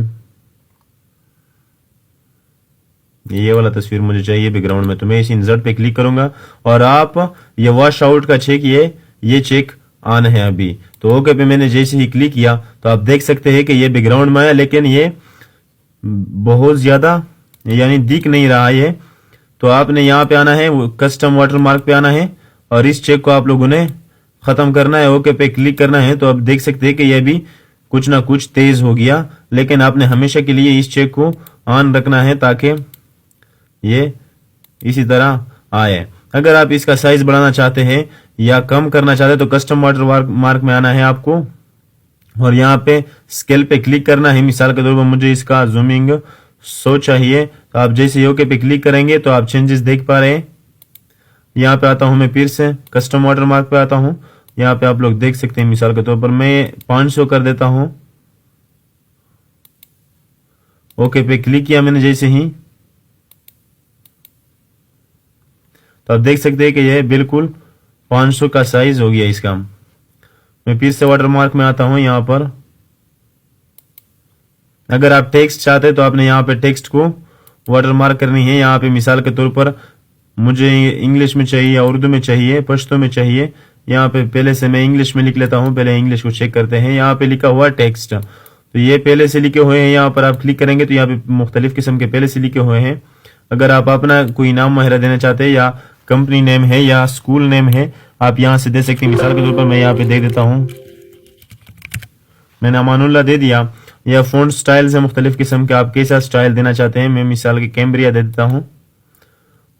ये वाला तस्वीर मुझे चाहिए बैकग्राउंड में, तो मैं इस इंसर्ट पे क्लिक करूंगा और आप ये वॉश आउट का चेक, ये चेक ऑन है अभी। तो ओके पे मैंने जैसे ही क्लिक किया तो आप देख सकते हैं कि ये बैकग्राउंड में आया, लेकिन ये बहुत ज्यादा यानी दिख नहीं रहा है। तो आपने यहाँ पे आना है, कस्टम वाटर मार्क पे आना है और इस चेक को आप लोगों ने खत्म करना है। ओके पे क्लिक करना है तो आप देख सकते हैं कि यह भी कुछ ना कुछ तेज हो गया, लेकिन आपने हमेशा के लिए इस चेक को ऑन रखना है ताकि ये इसी तरह आए। अगर आप इसका साइज बढ़ाना चाहते हैं या कम करना चाहते हैं तो कस्टम वाटर मार्क में आना है आपको और यहाँ पे स्केल पे क्लिक करना है। मिसाल के तौर पर मुझे इसका जूमिंग 100 चाहिए, तो आप जैसे ओके पे क्लिक करेंगे तो आप चेंजेस देख पा रहे हैं। यहाँ पे आता हूं मैं, फिर से कस्टम वाटर मार्क पे आता हूं, यहाँ पे आप लोग देख सकते हैं। मिसाल के तौर पर मैं 500 कर देता हूं। ओके पे क्लिक किया मैंने जैसे ही, तो आप देख सकते हैं कि यह बिल्कुल 500 का साइज हो गया इसका। मैं फिर से वाटर मार्क में आता हूं। यहाँ पर अगर आप टेक्स्ट चाहते हैं तो आपने यहाँ पे टेक्स्ट को वाटर मार्क करनी है। यहाँ पे मिसाल के तौर पर मुझे इंग्लिश में चाहिए या उर्दू में चाहिए, पश्तो में चाहिए। यहाँ पे पहले से मैं इंग्लिश में लिख लेता हूँ, पहले इंग्लिश को चेक करते हैं। यहाँ पे लिखा हुआ टेक्स्ट, तो ये पहले से लिखे हुए हैं। यहाँ पर आप क्लिक करेंगे तो यहाँ पे मुख्तलिफ किस्म के पहले से लिखे हुए हैं। अगर आप अपना कोई नाम माहिरा देना चाहते हैं या कंपनी नेम है या स्कूल नेम है, आप यहाँ से दे सकते हैं। मिसाल के तौर पर मैं यहाँ पे दे देता हूँ, मैंने अमानुल्लाह दे दिया। या फ़ॉन्ट स्टाइल से मुख्तलिफ किस्म के आप कैसा स्टाइल देना चाहते हैं, मैं मिसाल के कैम्ब्रिया दे देता हूँ।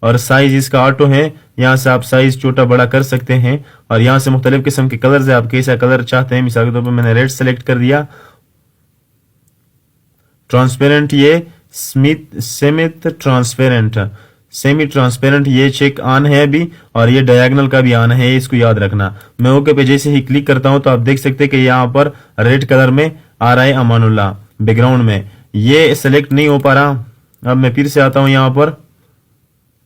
और साइज इसका ऑटो है, यहाँ से आप साइज छोटा बड़ा कर सकते हैं। और यहाँ से मुख्तलिफ किस्म के कलर है, आप कैसा कलर चाहते हैं। मिसाल के तौर पर मैंने रेड सेलेक्ट कर दिया। ट्रांसपेरेंट, ये सेमी ट्रांसपेरेंट ये चेक ऑन है अभी, और ये डायगोनल का भी ऑन है, इसको याद रखना। मैं ओके पे जैसे ही क्लिक करता हूं तो आप देख सकते हैं कि यहाँ पर रेड कलर में आ रहा है अमानुल्लाह बैकग्राउंड में, ये सेलेक्ट नहीं हो पा रहा। अब मैं फिर से आता हूं, यहाँ पर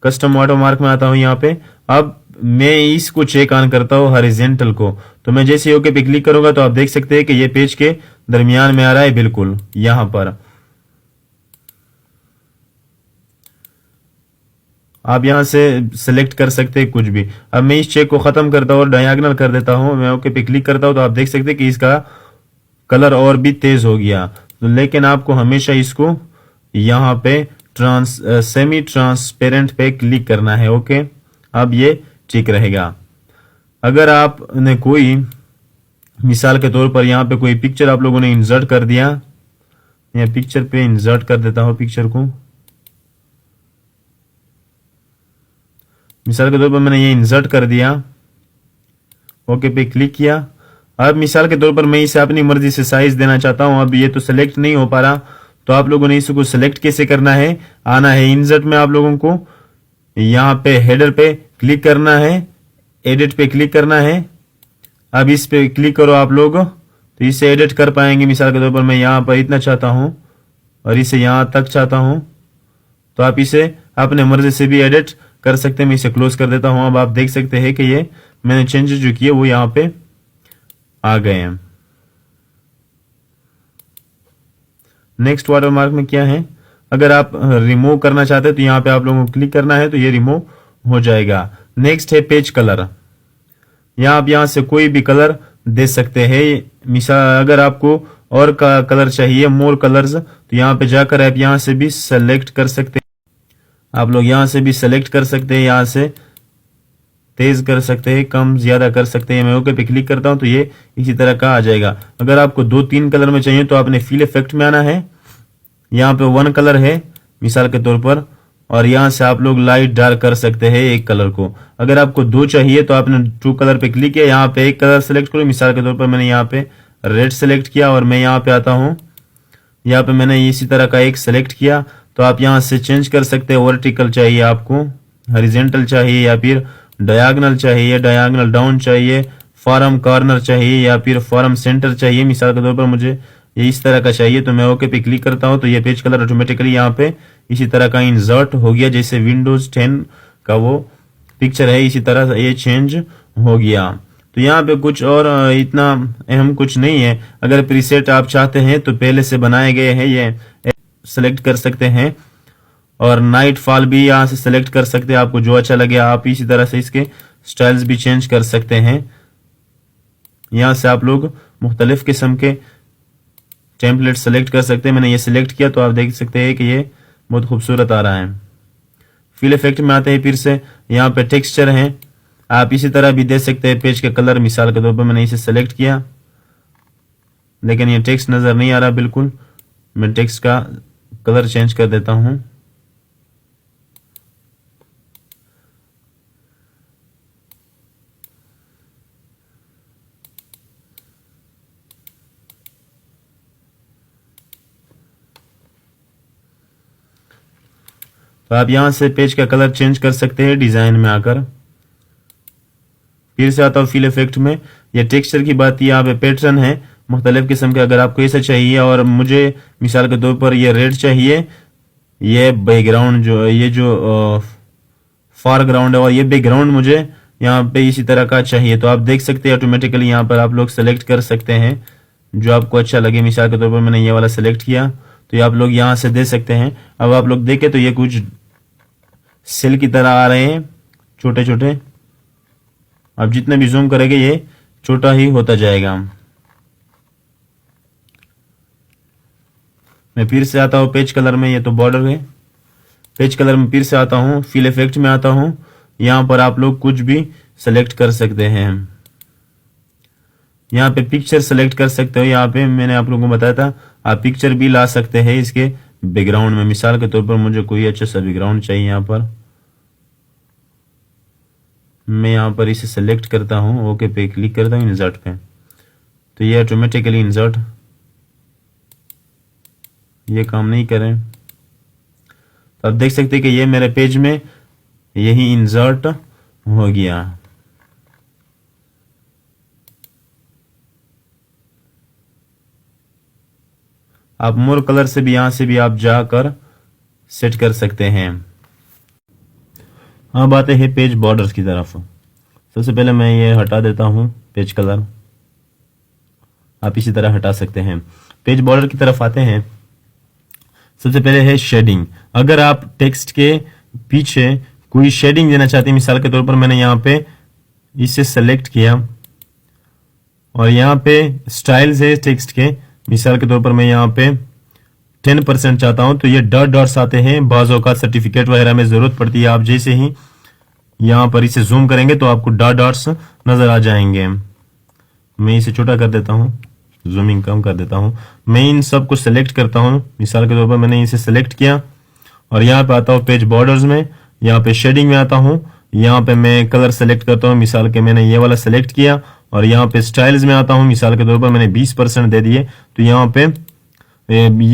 कस्टम वाटर मार्क में आता हूं। यहाँ पे अब मैं इसको चेक ऑन करता हूं हॉरिजॉन्टल को, तो मैं जैसे ओके पे क्लिक करूंगा तो आप देख सकते हैं कि ये पेज के दरमियान में आ रहा है बिल्कुल यहाँ पर। आप यहां से सिलेक्ट कर सकते हैं कुछ भी। अब मैं इस चेक को खत्म करता हूं और डायगोनल कर देता हूं। मैं ओके पे क्लिक करता हूं तो आप देख सकते हैं कि इसका कलर और भी तेज हो गया। तो लेकिन आपको हमेशा इसको यहाँ पे सेमी ट्रांसपेरेंट पे क्लिक करना है। ओके, अब ये ठीक रहेगा। अगर आपने कोई मिसाल के तौर पर यहाँ पे कोई पिक्चर आप लोगों ने इंसर्ट कर दिया, या पिक्चर पे इंसर्ट कर देता हूं पिक्चर को। मिसाल के तौर पर मैंने ये इंसर्ट कर दिया, ओके पे क्लिक किया। अब मिसाल के तौर पर मैं इसे अपनी मर्जी से साइज देना चाहता हूं। अब ये तो सेलेक्ट नहीं हो पा रहा, तो आप लोगों ने इसको सेलेक्ट कैसे करना है, आना है इंसर्ट में, आप लोगों को यहाँ पे हेडर पे क्लिक करना है, एडिट पे क्लिक करना है। अब इस पे क्लिक करो आप लोग तो इसे एडिट कर पाएंगे। मिसाल के तौर पर मैं यहाँ पर इतना चाहता हूं और इसे यहाँ तक चाहता हूं, तो आप इसे अपने मर्जी से भी एडिट कर सकते हैं। मैं इसे क्लोज कर देता हूं। अब आप देख सकते हैं कि ये मैंने चेंजेस जो किए वो यहाँ पे आ गए हैं। नेक्स्ट वाटरमार्क में क्या है, अगर आप रिमूव करना चाहते हैं तो यहाँ पे आप लोगों को क्लिक करना है तो ये रिमूव हो जाएगा। नेक्स्ट है पेज कलर। यहाँ आप यहाँ से कोई भी कलर दे सकते हैं। मिसाल अगर आपको और का कलर चाहिए, मोर कलर्स, तो यहाँ पे जाकर आप यहाँ से भी सेलेक्ट कर सकते हैं। आप लोग यहाँ से भी सेलेक्ट कर सकते हैं, यहाँ से तेज कर सकते हैं, कम ज्यादा कर सकते हैं। मैं ओके पे क्लिक करता हूं तो ये इसी तरह का आ जाएगा। अगर आपको 2-3 कलर में चाहिए तो आपने फिल इफेक्ट में आना है। यहाँ पे 1 कलर है मिसाल के तौर पर, और यहाँ से आप लोग लाइट डार्क कर सकते हैं एक कलर को। अगर आपको 2 चाहिए तो आपने 2 कलर पे क्लिक किया, यहाँ पे एक कलर सेलेक्ट करो। मिसाल के तौर पर मैंने यहाँ पे रेड सेलेक्ट किया और मैं यहाँ पे आता हूँ। यहाँ पे मैंने इसी तरह का एक सेलेक्ट किया, तो आप यहाँ से चेंज कर सकते हैं। वर्टिकल चाहिए आपको, हॉरिजॉन्टल चाहिए, या फिर डायगोनल चाहिए, डायगोनल डाउन चाहिए, फॉर्म कॉर्नर चाहिए, या फिर फॉर्म सेंटर चाहिए। मिसाल के तौर पर मुझे ये इस तरह का चाहिए, तो मैं ओके पे क्लिक करता हूँ तो ये पेज कलर ऑटोमेटिकली यहाँ पे इसी तरह का इंसर्ट हो गया। जैसे विंडोज 10 का वो पिक्चर है, इसी तरह ये चेंज हो गया। तो यहाँ पे कुछ और इतना अहम कुछ नहीं है। अगर प्रीसेट आप चाहते हैं तो पहले से बनाए गए हैं, ये सेलेक्ट कर सकते हैं। और नाइट फॉल भी यहाँ से सेलेक्ट कर सकते हैं, आपको जो अच्छा लगे। आप इसी तरह से इसके स्टाइल्स भी चेंज कर सकते हैं। यहाँ से आप लोग मुख्तलिफ किस्म के टेम्पलेट सेलेक्ट कर सकते हैं। मैंने ये सिलेक्ट किया तो आप देख सकते हैं कि ये बहुत खूबसूरत आ रहा है। फिल इफेक्ट में आते हैं फिर से, यहाँ पे टेक्सचर है, आप इसी तरह भी दे सकते हैं। पेज के कलर मिसाल के तौर पर मैंने इसे सेलेक्ट किया, लेकिन ये टेक्स्ट नजर नहीं आ रहा बिल्कुल। मैं टेक्स्ट का कलर चेंज कर देता हूं। तो आप यहां से पेज का कलर चेंज कर सकते हैं डिजाइन में आकर। फिर से आता हूँ फिल इफेक्ट में। ये टेक्सचर की बात, यहाँ पे पैटर्न है मुख्तलिफ किस्म के। अगर आपको ऐसा चाहिए और मुझे मिसाल के तौर पर ये रेड चाहिए, ये बैकग्राउंड ये जो फॉरग्राउंड है और ये बैकग्राउंड मुझे यहाँ पे इसी तरह का चाहिए, तो आप देख सकते हैं ऑटोमेटिकली यहाँ पर आप लोग सेलेक्ट कर सकते हैं जो आपको अच्छा लगे। मिसाल के तौर पर मैंने ये वाला सेलेक्ट किया, तो ये आप लोग यहाँ से दे सकते हैं। अब आप लोग देखें तो ये कुछ सेल की तरह आ रहे हैं, छोटे छोटे। आप जितने भी जूम करेंगे ये छोटा ही होता जाएगा। मैं फिर से आता हूँ पेज कलर में, ये तो बॉर्डर है। पेज कलर में फिर से आता हूँ, फिल इफेक्ट में आता हूँ। यहाँ पर आप लोग कुछ भी सेलेक्ट कर सकते हैं। यहाँ पे पिक्चर सेलेक्ट कर सकते हो। यहाँ पे मैंने आप लोगों को बताया था आप पिक्चर भी ला सकते हैं इसके बैकग्राउंड में। मिसाल के तौर पर मुझे कोई अच्छा सा बैकग्राउंड चाहिए, यहाँ पर मैं यहाँ पर इसे सेलेक्ट करता हूँ, ओके पे क्लिक करता हूँ इंसर्ट पे, तो ये ऑटोमेटिकली इंसर्ट, ये काम नहीं करें तो आप देख सकते हैं कि ये मेरे पेज में यही इंसर्ट हो गया। आप मोर कलर से भी यहां से भी आप जाकर सेट कर सकते हैं। अब आते हैं पेज बॉर्डर्स की तरफ। सबसे पहले मैं ये हटा देता हूं पेज कलर, आप इसी तरह हटा सकते हैं। पेज बॉर्डर की तरफ आते हैं। सबसे पहले है शेडिंग। अगर आप टेक्स्ट के पीछे कोई शेडिंग देना चाहते हैं, मिसाल के तौर पर मैंने यहाँ पे इसे सेलेक्ट किया और यहाँ पे स्टाइल्स है टेक्स्ट के। मिसाल के तौर पर मैं यहाँ पे 10% चाहता हूं, तो ये डॉट डॉट्स आते हैं। बाज़ औक़ात सर्टिफिकेट वगैरह में जरूरत पड़ती है, आप जैसे ही यहाँ पर इसे जूम करेंगे तो आपको डॉट डॉट्स नजर आ जाएंगे। मैं इसे छोटा कर देता हूँ, जूमिंग कम कर देता हूँ। मैं इन सब को सेलेक्ट करता हूँ। मिसाल के तौर पर मैंने इसे सेलेक्ट किया और यहाँ पे आता हूँ पेज बॉर्डर्स में, यहाँ पे शेडिंग में आता हूँ। यहाँ पे मैं कलर सेलेक्ट करता हूँ, मिसाल के मैंने ये वाला सेलेक्ट किया और यहाँ पे स्टाइल्स में आता हूँ। मिसाल के तौर पर मैंने 20% दे दिए, तो यहाँ पे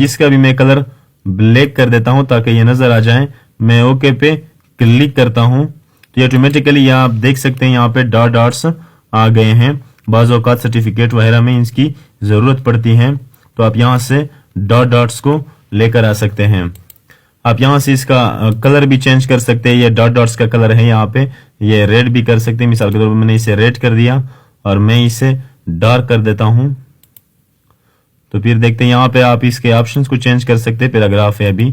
इसका भी मैं कलर ब्लैक कर देता हूँ ताकि ये नजर आ जाए। मैं ओके पे क्लिक करता हूँ तो ये ऑटोमेटिकली यहाँ आप देख सकते हैं यहाँ पे डॉट डॉट्स आ गए हैं। बाज़ औक़ात सर्टिफिकेट वगैरह में इसकी जरूरत पड़ती है, तो आप यहाँ से डॉट डॉट्स को लेकर आ सकते हैं। आप यहाँ से इसका कलर भी चेंज कर सकते हैं। ये डॉट डॉट्स का कलर है यहाँ पे, ये रेड भी कर सकते हैं। मिसाल के तौर पर मैंने इसे रेड कर दिया और मैं इसे डार्क कर देता हूँ, तो फिर देखते हैं यहाँ पे आप इसके ऑप्शंस को चेंज कर सकते हैं। पैराग्राफ है अभी,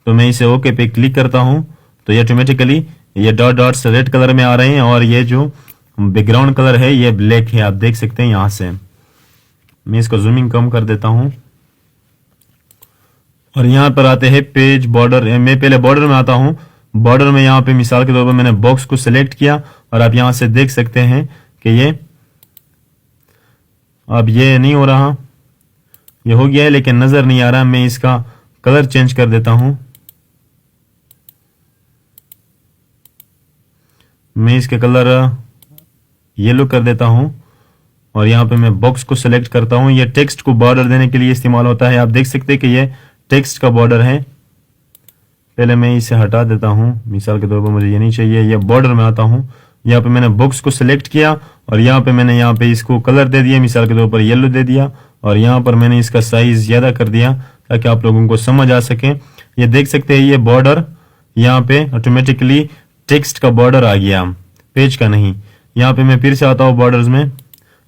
तो मैं इसे ओके पे क्लिक करता हूँ तो ये ऑटोमेटिकली ये डॉट डॉट्स रेड कलर में आ रहे हैं और ये जो बैकग्राउंड कलर है ये ब्लैक है, आप देख सकते हैं। यहाँ से मैं इसको जूमिंग कम कर देता हूँ और यहाँ पर आते हैं पेज बॉर्डर। मैं पहले बॉर्डर में आता हूँ, बॉर्डर में यहाँ पे मिसाल के तौर पर मैंने बॉक्स को सिलेक्ट किया और आप यहाँ से देख सकते हैं कि ये अब ये नहीं हो रहा, ये हो गया है लेकिन नजर नहीं आ रहा। मैं इसका कलर चेंज कर देता हूं, मैं इसके कलर येलो कर देता हूं और यहाँ पे मैं बॉक्स को सिलेक्ट करता हूं। ये टेक्स्ट को बॉर्डर देने के लिए इस्तेमाल होता है। आप देख सकते हैं कि ये टेक्स्ट का बॉर्डर है। पहले मैं इसे हटा देता हूं, मिसाल के तौर पर मुझे ये नहीं चाहिए। ये बॉर्डर में आता हूं, यहाँ पे मैंने बॉक्स को सिलेक्ट किया और यहाँ पे मैंने यहाँ पे इसको कलर दे दिया, मिसाल के तौर पर येलो दे दिया और यहाँ पर मैंने इसका साइज ज्यादा कर दिया ताकि आप लोगों को समझ आ सके। ये देख सकते हैं ये बॉर्डर यहाँ पे ऑटोमेटिकली टेक्स्ट का बॉर्डर आ गया, पेज का नहीं। यहाँ पे मैं फिर से आता हूँ बॉर्डर्स में।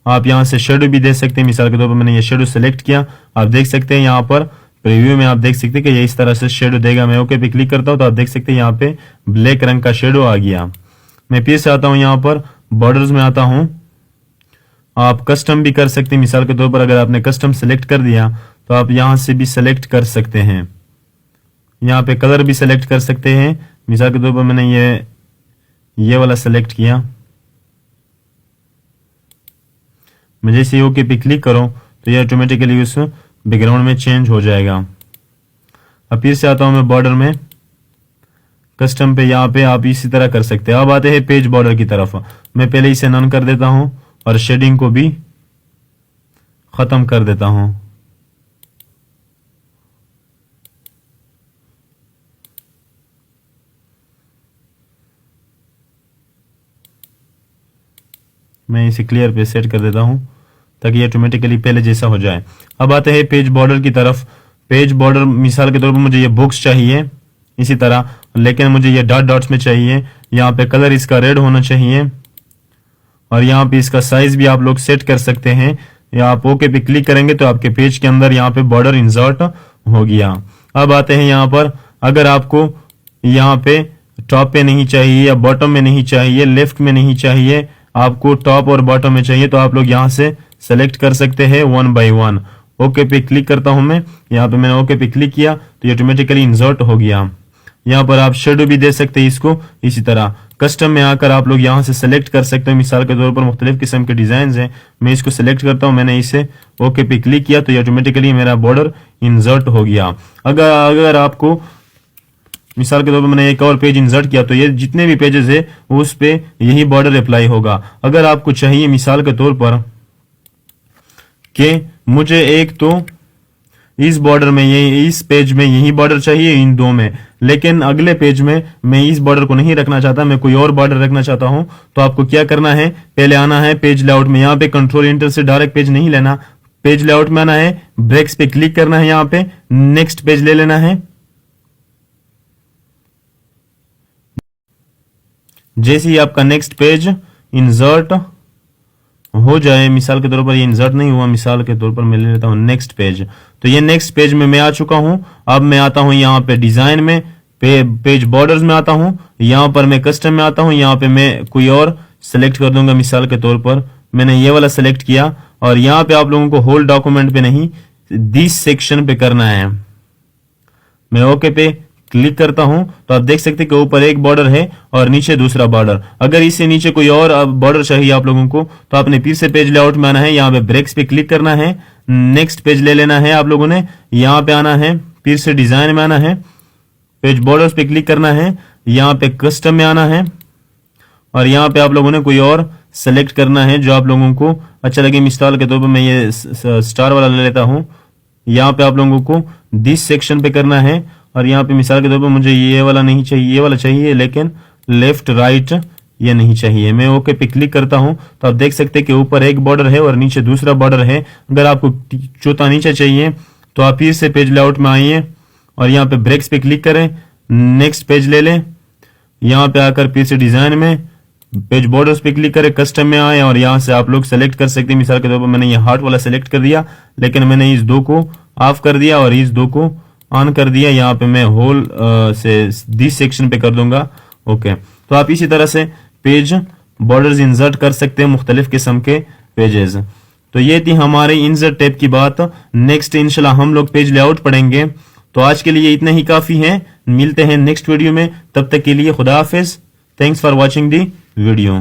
आप यहाँ से शेडो भी दे सकते हैं, मिसाल के तौर पर मैंने ये शेडो सेलेक्ट किया। आप देख सकते हैं यहाँ पर प्रीव्यू में आप देख सकते हैं कि ये इस तरह से शेडो देगा। मैं ओके पे क्लिक करता हूँ तो आप देख सकते हैं यहाँ पे ब्लैक रंग का शेडो आ गया। मैं फिर से आता हूँ यहाँ पर बॉर्डर्स में आता हूँ। आप कस्टम भी कर सकते हैं, मिसाल के तौर पर अगर आपने कस्टम सेलेक्ट कर दिया तो आप यहाँ से भी सेलेक्ट कर सकते हैं। यहाँ पे कलर भी सेलेक्ट कर सकते हैं, मिसाल के तौर पर मैंने ये वाला सेलेक्ट किया। मैं जैसे ओके पे क्लिक करूं तो ये ऑटोमेटिकली उस बैकग्राउंड में चेंज हो जाएगा। अब फिर से आता हूं मैं बॉर्डर में, कस्टम पे यहाँ पे आप इसी तरह कर सकते हैं। अब आते हैं पेज बॉर्डर की तरफ। मैं पहले इसे नन कर देता हूं और शेडिंग को भी खत्म कर देता हूं। मैं इसे क्लियर पे सेट कर देता हूं ताकि ये ऑटोमेटिकली पहले जैसा हो जाए। अब आते हैं पेज बॉर्डर की तरफ। पेज बॉर्डर मिसाल के तौर पर मुझे ये बॉक्स चाहिए इसी तरह, लेकिन मुझे ये डॉट डॉट्स में चाहिए। यहाँ पे कलर इसका रेड होना चाहिए और यहाँ पे इसका साइज भी आप लोग सेट कर सकते हैं। या आप ओके पे क्लिक करेंगे तो आपके पेज के अंदर यहाँ पे बॉर्डर इंसर्ट हो गया। अब आते हैं यहाँ पर, अगर आपको यहाँ पे टॉप पे नहीं चाहिए या बॉटम में नहीं चाहिए, लेफ्ट में नहीं चाहिए, आपको टॉप और बॉटम में चाहिए तो आप लोग यहाँ से सेलेक्ट कर सकते हैं 1 by 1। ओके पे क्लिक करता हूं मैं, यहाँ पे मैंने ओके पे क्लिक किया तो ये ऑटोमेटिकली इंसर्ट हो गया। यहाँ पर आप शेडो भी दे सकते हैं इसको इसी तरह। कस्टम में आकर आप लोग यहाँ से सेलेक्ट कर सकते हो, मिसाल के तौर पर मुख्तलिफ किस्म के डिजाइन हैं। मैं इसको सेलेक्ट करता हूँ, मैंने इसे ओके पे क्लिक किया तो ये ऑटोमेटिकली मेरा बॉर्डर इंसर्ट हो गया। अगर आपको मिसाल के तौर पर मैंने एक और पेज इंसर्ट किया तो ये जितने भी पेजेस है उस पे यही बॉर्डर अप्लाई होगा। अगर आपको चाहिए मिसाल के तौर पर कि मुझे एक तो इस बॉर्डर में ये इस पेज में यही बॉर्डर चाहिए इन दो में, लेकिन अगले पेज में मैं इस बॉर्डर को नहीं रखना चाहता, मैं कोई और बॉर्डर रखना चाहता हूं, तो आपको क्या करना है, पहले आना है पेज लेआउट में। यहाँ पे कंट्रोल एंटर से डायरेक्ट पेज नहीं लेना, पेज लेआउट में आना है, ब्रेक्स पे क्लिक करना है, यहाँ पे नेक्स्ट पेज ले लेना है। जैसे ही आपका नेक्स्ट पेज इंसर्ट हो जाए, मिसाल के तौर पर ये इंसर्ट नहीं हुआ, मिसाल के तौर पर मैं ले लेता हूं नेक्स्ट पेज, तो ये नेक्स्ट पेज में मैं आ चुका हूं। अब मैं आता हूं यहाँ पे डिजाइन में, पेज बॉर्डर्स में आता हूं, यहाँ पर मैं कस्टम में आता हूं, यहाँ पे मैं कोई और सेलेक्ट कर दूंगा। मिसाल के तौर पर मैंने ये वाला सेलेक्ट किया और यहाँ पे आप लोगों को होल डॉक्यूमेंट पे नहीं, दिस सेक्शन पे करना है। मैं ओके पे क्लिक करता हूं तो आप देख सकते हैं कि ऊपर एक बॉर्डर है और नीचे दूसरा बॉर्डर। अगर इससे नीचे कोई और बॉर्डर चाहिए आप लोगों को तो आपने फिर से पेज लेआउट में आना है, यहाँ पे ब्रेक्स पे क्लिक करना है, नेक्स्ट पेज ले लेना है आप लोगों ने, यहाँ पे आना है, फिर से डिजाइन में आना है, पेज बॉर्डर्स पे क्लिक करना है, यहाँ पे कस्टम में आना है और यहाँ पे आप लोगों ने कोई और सेलेक्ट करना है जो आप लोगों को अच्छा लगे। मिसाल के तौर पर मैं ये स्टार वाला ले लेता हूँ। यहाँ पे आप लोगों को दिस सेक्शन पे करना है और यहाँ पे मिसाल के तौर पर मुझे ये वाला नहीं चाहिए, ये वाला चाहिए, लेकिन लेफ्ट राइट ये नहीं चाहिए। मैं ओके पे क्लिक करता हूं तो आप देख सकते हैं कि ऊपर एक बॉर्डर है और नीचे दूसरा बॉर्डर है। अगर आपको चौथा नीचे चाहिए तो आप फिर से पेज लेआउट में आइए और यहाँ पे ब्रेक्स पे क्लिक करें, नेक्स्ट पेज ले लें, यहाँ पे आकर फिर से डिजाइन में पेज बॉर्डर्स पे क्लिक करें, कस्टम में आए और यहाँ से आप लोग सेलेक्ट कर सकते हैं। मिसाल के तौर पर मैंने ये हार्ट वाला सेलेक्ट कर दिया, लेकिन मैंने इस दो को ऑफ कर दिया और इस दो को ऑन कर दिया। यहाँ पे मैं होल से दिस सेक्शन पे कर दूंगा। ओके, तो आप इसी तरह से पेज बॉर्डर्स इंसर्ट कर सकते हैं, मुख्तलिफ किस्म के पेजेस। तो ये थी हमारे इंसर्ट टैब की बात। नेक्स्ट इंशाल्लाह हम लोग पेज लेआउट पढ़ेंगे। तो आज के लिए इतना ही काफी है। मिलते हैं नेक्स्ट वीडियो में, तब तक के लिए खुदा हाफिज। Thanks for watching the video.